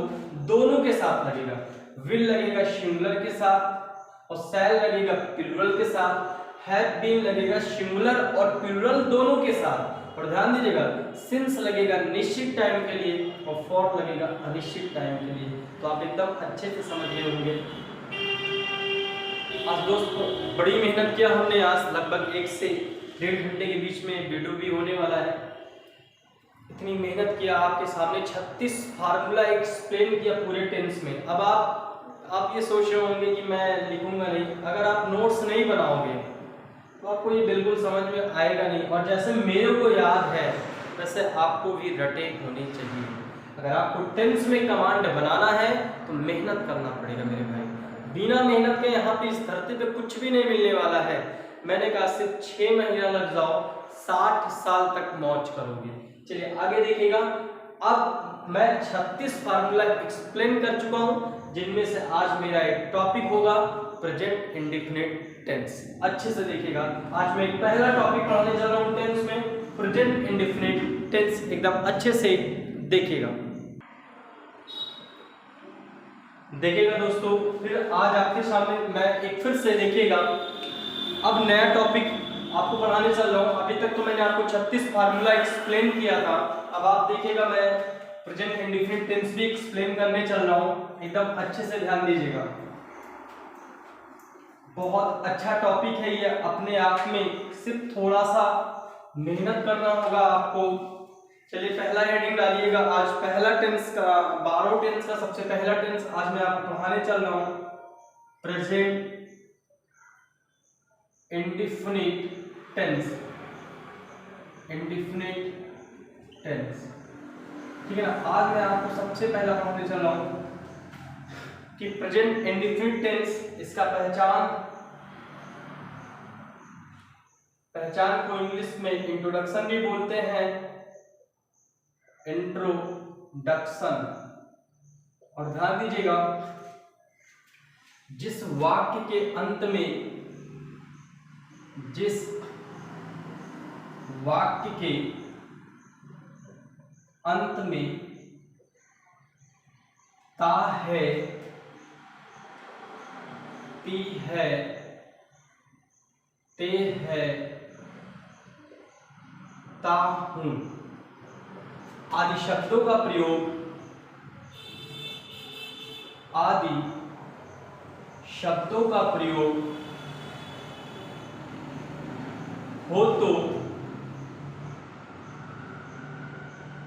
दोनों के साथ लगेगा। विल लगेगा सिंगुलर के साथ और शैल लगेगा प्लूरल के साथ, हैव बीन लगेगा सिंगुलर और प्लूरल दोनों के साथ, और ध्यान दीजिएगा सिंस लगेगा निश्चित टाइम के लिए और फॉर लगेगा अनिश्चित टाइम के लिए। तो आप एकदम अच्छे से समझ गए होंगे। आज दोस्तों बड़ी मेहनत किया हमने, आज लगभग 1 से 1.5 घंटे के बीच में वीडियो भी होने वाला है। इतनी मेहनत किया आपके सामने, 36 फार्मूला एक्सप्लेन किया पूरे टेंस में। अब आप ये सोच रहे होंगे कि मैं लिखूंगा नहीं, अगर आप नोट्स नहीं बनाओगे तो आपको ये बिल्कुल समझ में आएगा नहीं, और जैसे मेरे को याद है वैसे आपको भी रटे होने चाहिए। अगर आपको टेंस में कमांड बनाना है तो मेहनत करना पड़ेगा मेरे भाई, बिना मेहनत के यहाँ पे इस धरती पे कुछ भी नहीं मिलने वाला है। मैंने कहा सिर्फ 6 महीना लग जाओ, 60 साल तक मौज करोगे। चलिए आगे देखिएगा। अब मैं 36 फार्मूला एक्सप्लेन कर चुका हूं, जिनमें से आज मेरा एक टॉपिक होगा प्रेजेंट इंडेफिनिट टेंस। अच्छे से देखिएगा, आज मैं एक पहला टॉपिक पढ़ाने जा रहा हूं टेंस में, प्रेजेंट इंडेफिनिट टेंस। एकदम अच्छे से देखिएगा दोस्तों। फिर आज आपके सामने मैं एक फिर से देखिएगा, अब नया टॉपिक आपको पढ़ाने चल रहा हूं। अभी तक तो मैंने आपको 36 फार्मूला एक्सप्लेन किया था, अब आप देखिएगा मैं प्रेजेंट इंडेफिनिट टेंस भी एक्सप्लेन करने चल रहा हूं। एकदम अच्छे से ध्यान दीजिएगा, बहुत अच्छा टॉपिक है ये अपने आप में, सिर्फ थोड़ा सा मेहनत करना होगा आपको। चलिए पहला हेडिंग डालिएगा, आज पहला टेंस का 12 टेंस का सबसे पहला टेंस आज मैं आपको पढ़ाने चल रहा हूं, present indefinite tense. Indefinite tense, ठीक है ना। आज मैं आपको सबसे पहला पढ़ाने चल रहा हूं कि प्रेजेंट इंडेफिनिट टेंस, इसका पहचान को इंग्लिश में इंट्रोडक्शन भी बोलते हैं, इंट्रोडक्शन। और ध्यान दीजिएगा, जिस वाक्य के अंत में ता है, ती है, ते है, ता हूं आदि शब्दों का प्रयोग हो तो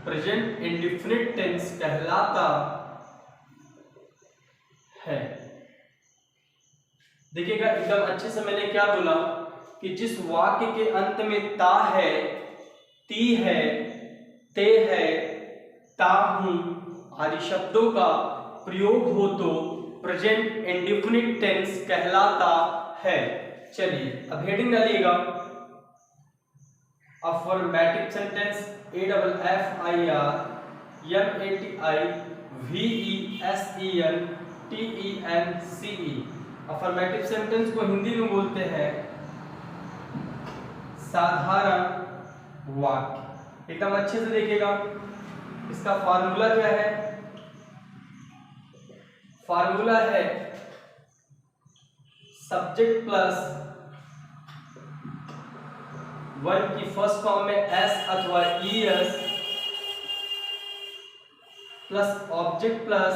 प्रेजेंट इंडेफिनिट टेंस कहलाता है। देखिएगा एकदम अच्छे से, मैंने क्या बोला कि जिस वाक्य के अंत में ता है, ती है, ते है, ता हूं आदि शब्दों का प्रयोग हो तो प्रेजेंट इंडेफिनिट टेंस कहलाता है। चलिए अब हेडिंग डालिएगा, affirmative sentence, AFFIRMATIVESENTENCE। Affirmative sentence को हिंदी में बोलते हैं साधारण वाक्य। एकदम अच्छे से देखिएगा, इसका फार्मूला क्या है? फार्मूला है सब्जेक्ट प्लस वर्ब की फर्स्ट फॉर्म में एस अथवा ES plus object plus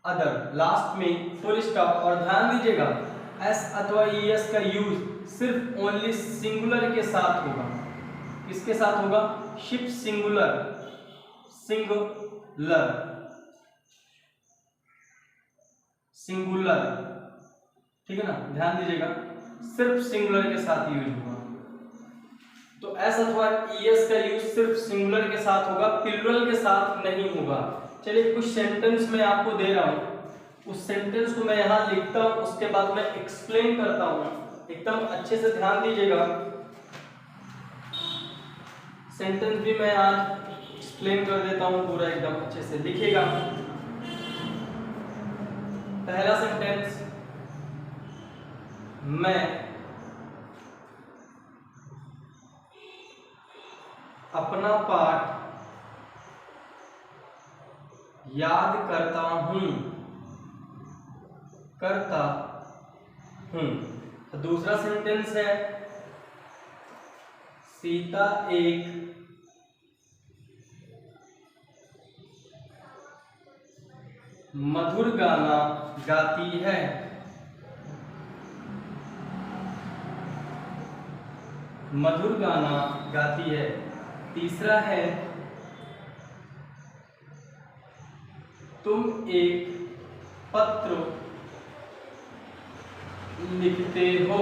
other, last में फुल स्टॉप। और ध्यान दीजिएगा, एस अथवा ईएस का यूज सिर्फ ओनली सिंगुलर के साथ होगा। किसके साथ होगा? शिप सिंगुलर, सिंगुलर, ठीक है ना। ध्यान दीजिएगा, सिर्फ सिंगुलर के साथ यूज होगा। तो एस अथवा ईएस का यूज सिर्फ सिंगुलर के साथ होगा, प्लूरल के साथ नहीं होगा। चलिए कुछ सेंटेंस मैं आपको दे रहा हूं, उस सेंटेंस को मैं यहां लिखता हूं, उसके बाद मैं एक्सप्लेन करता हूं। एकदम अच्छे से ध्यान दीजिएगा, सेंटेंस भी मैं आज एक्सप्लेन कर देता हूं पूरा, एकदम अच्छे से लिखिएगा। पहला सेंटेंस, मैं अपना पाठ याद करता हूं। दूसरा सेंटेंस है, सीता एक मधुर गाना गाती है। मधुर गाना गाती है। तीसरा है, तुम एक पत्र लिखते हो।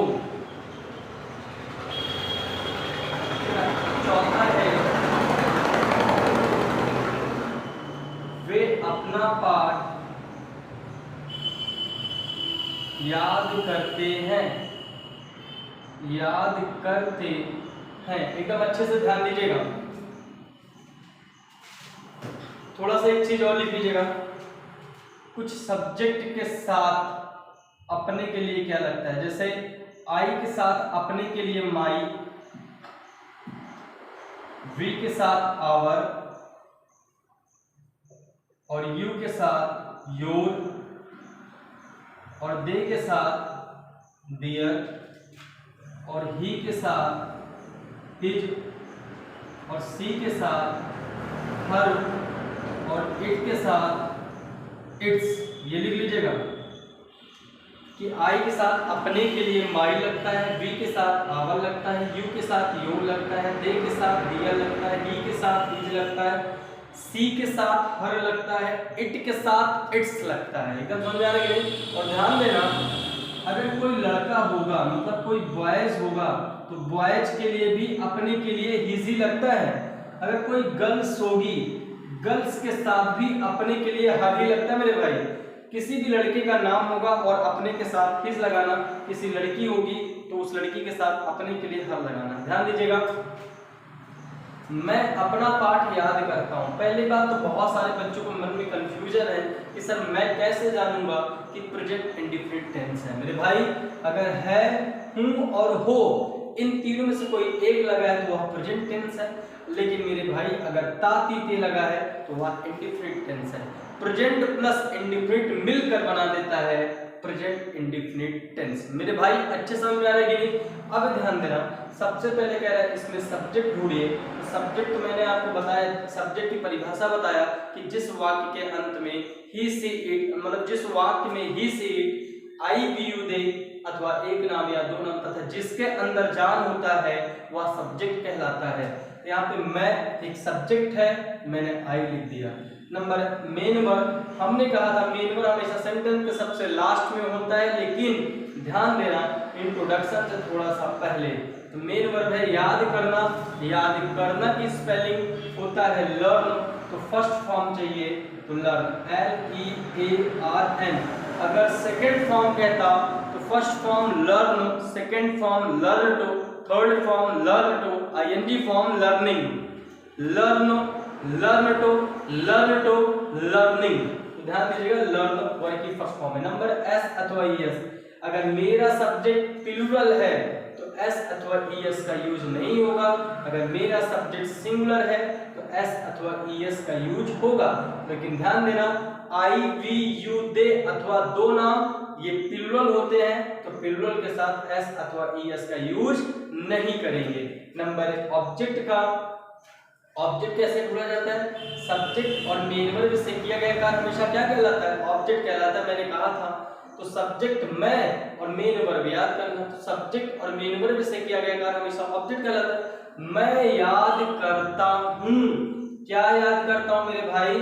चौथा है, वे अपना पाठ याद करते हैं। एकदम अच्छे से ध्यान दीजिएगा। थोड़ा सा एक चीज और लिख लीजिएगा, कुछ सब्जेक्ट के साथ अपने के लिए क्या लगता है, जैसे आई के साथ अपने के लिए माई, वी के साथ आवर और यू के साथ योर और दे के साथ देयर और ही के साथ हिज और सी के साथ हर और इट के साथ इट्स। ये लिख लीजिएगा कि आई के साथ अपने के लिए माई लगता है, वी के साथ आवर लगता है, यू के साथ योर लगता है, दे के साथ दियर लगता है, ही के साथ इज लगता है, सी के साथ हर लगता है, इट के साथ इट्स लगता है। एकदम समझ आ रही है। और ध्यान देना, अगर कोई लड़का होगा मतलब कोई बॉयज होगा तो बॉयज के लिए भी अपने के लिए हिज ही लगता है। अगर कोई गर्ल्स होगी, गर्ल्स के साथ भी अपने के लिए हर ही लगता है मेरे भाई। किसी भी लड़के का नाम होगा और अपने के साथ हिज लगाना, किसी लड़की होगी तो उस लड़की के साथ अपने के लिए हर लगाना। ध्यान दीजिएगा, मैं अपना पाठ याद करता हूँ। पहली बात तो बहुत सारे बच्चों को मन में कंफ्यूजन है कि सर मैं कैसे जानूंगा कि प्रेजेंट इंडेफिनिट टेंस है। मेरे भाई अगर है, हूँ और हो इन तीनों में से कोई एक लगा है तो वह प्रेजेंट टेंस है, लेकिन मेरे भाई अगर ता ती ते लगा है तो वह इंडेफिनिट टेंस है। प्रेजेंट प्लस इंडेफिनिट मिलकर बना देता है प्रेजेंट इंडेफिनिट टेंस। मेरे भाई अच्छे समझ में आ रहा है कि नहीं? अब ध्यान देना, सबसे पहले कह रहा है इसमें सब्जेक्ट ढूंढिए। सब्जेक्ट तो मैंने आपको बताया, सब्जेक्ट की परिभाषा बताया कि जिस वाक्य के अंत में ही सी इट, मतलब जिस वाक्य में he she it, I we you they अथवा एक नाम या दो नाम तथा जिसके अंदर जान होता है वह सब्जेक्ट कहलाता है। यहाँ पे मैं एक सब्जेक्ट है, मैंने आई लिख दिया। नंबर मेन वर्ब, हमने कहा था मेन वर्ब हमेशा सेंटेंस के सबसे लास्ट में होता है, लेकिन ध्यान देना इंट्रोडक्शन से थोड़ा सा पहले। तो मेन वर्ब है याद करना। याद करना की स्पेलिंग होता है लर्न, तो फर्स्ट फॉर्म चाहिए तो लर्न, LEARN। अगर सेकेंड फॉर्म कहता तो first form learn, second form learnt, third form learnt, ING form learning, learn, learnt, learnt, learning. ध्यान दीजिएगा लर्न वर्ब की फर्स्ट फॉर्म है। नंबर S अथवा ES, अगर मेरा सब्जेक्ट प्लूरल है तो S अथवा ES का यूज नहीं होगा। अगर मेरा सब्जेक्ट सिंगुलर है तो S अथवा ES का यूज होगा। लेकिन ध्यान देना I V U दे अथवा दो नाम ये प्लूरल होते हैं तो प्लूरल के साथ S अथवा ES का यूज नहीं करेंगे। नंबर ऑब्जेक्ट का, ऑब्जेक्ट कैसे ढूंढा जाता है? सब्जेक्ट और मेन वर्ब से किया गया कार्य हमेशा क्या कहलाता है? ऑब्जेक्ट कहलाता है। मैंने कहा था तो सब्जेक्ट मैं और मेन वर्ब याद करना, तो सब्जेक्ट और मेन वर्ब से किया गया कार्य हमेशा ऑब्जेक्ट कहलाता है। मैं याद करता हूँ, क्या याद करता हूँ मेरे भाई?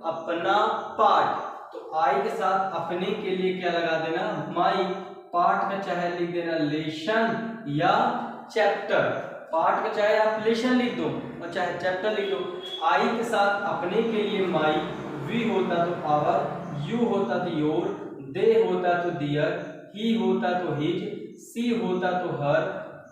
अपना पाठ। तो आई के साथ अपने के लिए क्या लगा देना? माई। पाठ का चाहे लिख देना लेसन या चैप्टर, पाठ का चाहे आप लेसन लिख दो और चाहे चैप्टर लिख दो। आई के साथ अपने के लिए माई, वी होता तो आवर, यू होता तो योर, दे होता तो दियर, ही होता तो हिज, सी होता तो हर,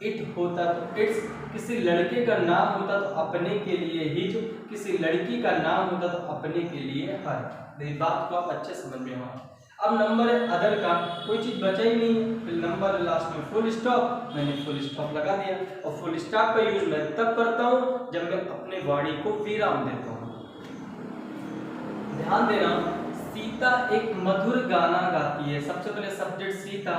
इट होता तो इट्स। किसी लड़के का नाम होता तो अपने के लिए हिज, किसी लड़की का नाम होता तो अपने के लिए हर। मेरी बात को आप अच्छे समझ में हो। अब नंबर अदर का कोई चीज बचा ही नहीं, फिर नंबर लास्ट में फुल स्टॉप, मैंने फुल स्टॉप लगा दिया। और फुल स्टॉप का यूज मैं तब करता हूं जब मैं अपने वाणी को विराम देता हूं। ध्यान देना, सीता एक मधुर गाना गाती है। सबसे पहले सब्जेक्ट सीता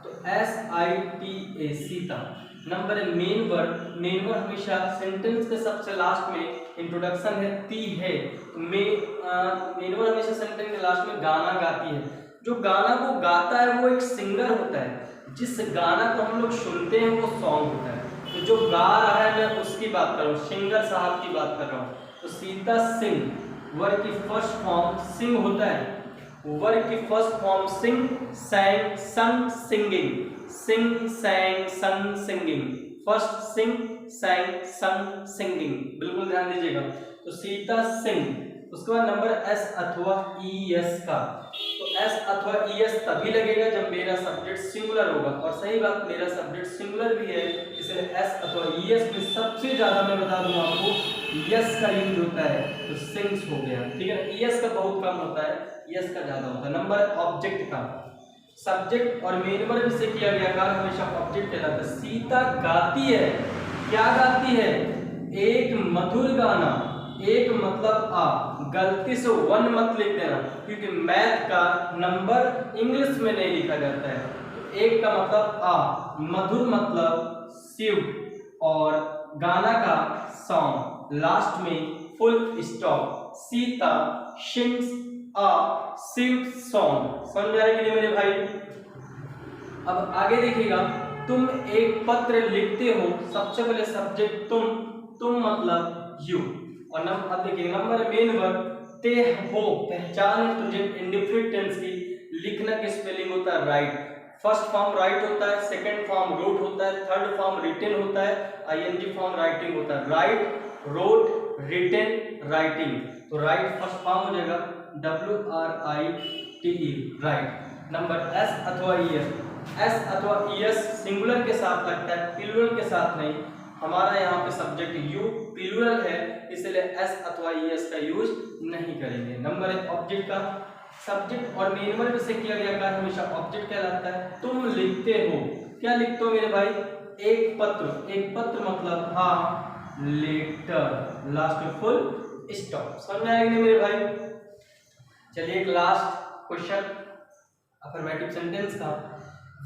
तो SITA सीता। नंबर है मेन वर्ब, मेन वर्ब हमेशा सेंटेंस के सबसे लास्ट में, इंट्रोडक्शन है ती है तो मेन वर्ब हमेशा सेंटेंस के लास्ट में गाना गाती है। जो गाना को गाता है वो एक सिंगर होता है, जिस गाना को हम लोग सुनते हैं वो सॉन्ग होता है। तो जो गा रहा है मैं उसकी बात कर रहा हूँ, सिंगर साहब की बात कर रहा हूँ। तो सीता सिंह, वर्ब की फर्स्ट फॉर्म सिंग होता है, वर्ब की फर्स्ट फॉर्म सिंग, सैंग, सन, सिंगिंग, सिंग, सैंग, सन, सिंगिंग, फर्स्ट सिंग, सैंग, सन, सिंगिंग। बिल्कुल ध्यान दीजिएगा। तो सीता सिंह। उसके बाद नंबर S अथवा ES का, तो एस अथवा ईएस तभी लगेगा जब मेरा सब्जेक्ट सिंगुलर होगा, और सही बात मेरा सब्जेक्ट सिंगुलर भी है, इसलिए एस अथवा ईएस में सबसे ज्यादा मैं बता दूं आपको यस का यूज होता है, तो सिंग्स हो गया, ठीक है। ईएस का बहुत कम होता है, यस का ज्यादा होता है। नंबर ऑब्जेक्ट का, सब्जेक्ट और मेन वर्ब से किया गया कार्य हमेशा ऑब्जेक्ट कहलाता है। सीता गाती है, क्या गाती है? एक मधुर गाना। एक मतलब आ, गलती से वन मत लिख देना, क्योंकि मैथ का नंबर इंग्लिश में नहीं लिखा जाता है। तो एक का मतलब आ, मधुर मतलब शिव, और गाना का सॉन्ग, लास्ट में full stop. Sita sings a Shiv song. समझ में आया कि नहीं मेरे भाई? अब आगे देखिएगा, तुम एक पत्र लिखते हो, सबसे पहले सब्जेक्ट तुम मतलब यू, और अब देखिए नंबर मेन वर्ब ते हो, पहचान तुझे इंडेफिनिट टेंस की लिखना की स्पेलिंग होता है राइट। फर्स्ट फॉर्म राइट होता है, सेकंड फॉर्म रोट होता है, थर्ड फॉर्म रिटेन होता है, आईएनजी फॉर्म राइटिंग होता है। Write, wrote, written, writing. तो राइट फर्स्ट फॉर्म हो जाएगा WRITE, राइट। नंबर एस अथवा ईएस, एस अथवा ईएस सिंगुलर के साथ लगता है, प्लूरल के साथ नहीं। हमारा यहाँ पे सब्जेक्ट यू प्लूरल है, इसलिए एस अथवा ईएस का यूज नहीं करेंगे। नंबर है ऑब्जेक्ट का, सब्जेक्ट और मेन वर्ब से किया गया कार्य हमेशा ऑब्जेक्ट कहलाता है। तुम लिखते हो, क्या लिखते हो मेरे भाई? एक पत्र। एक पत्र मतलब हाँ लेटर, लास्ट में फुल स्टॉप। समझ में आएगा नहीं मेरे भाई? चलिए एक लास्ट क्वेश्चन अफर्मेटिव सेंटेंस का।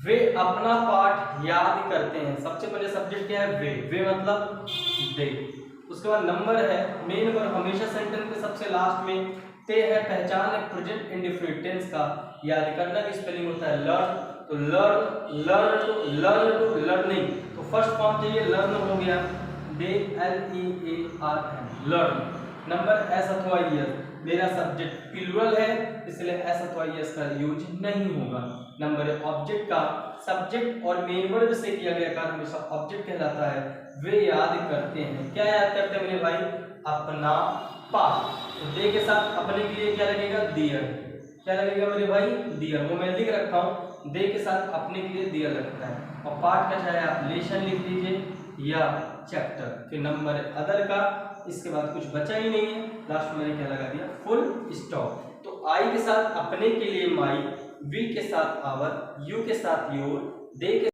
वे अपना पाठ याद करते हैं। सबसे पहले सब्जेक्ट क्या है? वे मतलब दे। उसके बाद नंबर है मेन वर्ब, हमेशा सेंटेंस के सबसे लास्ट में ते है, पहचान है प्रेजेंट इंडेफिनिट टेंस का याद करना की स्पेलिंग होता है लर्न। तो लर्न, लर्न टू लर्निंग, तो फर्स्ट फॉर्म चाहिए लर्न हो गया, LEARN, लर्न। नंबर एस अथवा ईएस, मेरा सब्जेक्ट प्लूरल है, इसलिए एस अथवा ईएस का यूज नहीं होगा। नंबर है ऑब्जेक्ट का, सब्जेक्ट और मेन वर्ब से किया गया कार्य हमेशा ऑब्जेक्ट कहलाता है। वे याद करते हैं, क्या याद करते हैं मेरे भाई? अपना पाठ। तो दे के साथ अपने के लिए क्या लगेगा? दियर। क्या लगेगा मेरे भाई? दियर। वो मैं लिख रखा हूँ, दे के साथ अपने के लिए दियर लगता है। और पाठ का चाहे आप लेसन लिख लीजिए या चैप्टर। फिर नंबर अदर का, इसके बाद कुछ बचा ही नहीं है, लास्ट में मैंने क्या लगा दिया? Full stop. तो आई के साथ अपने के लिए माई, वी के साथ आवर, यू के साथ योर, दे के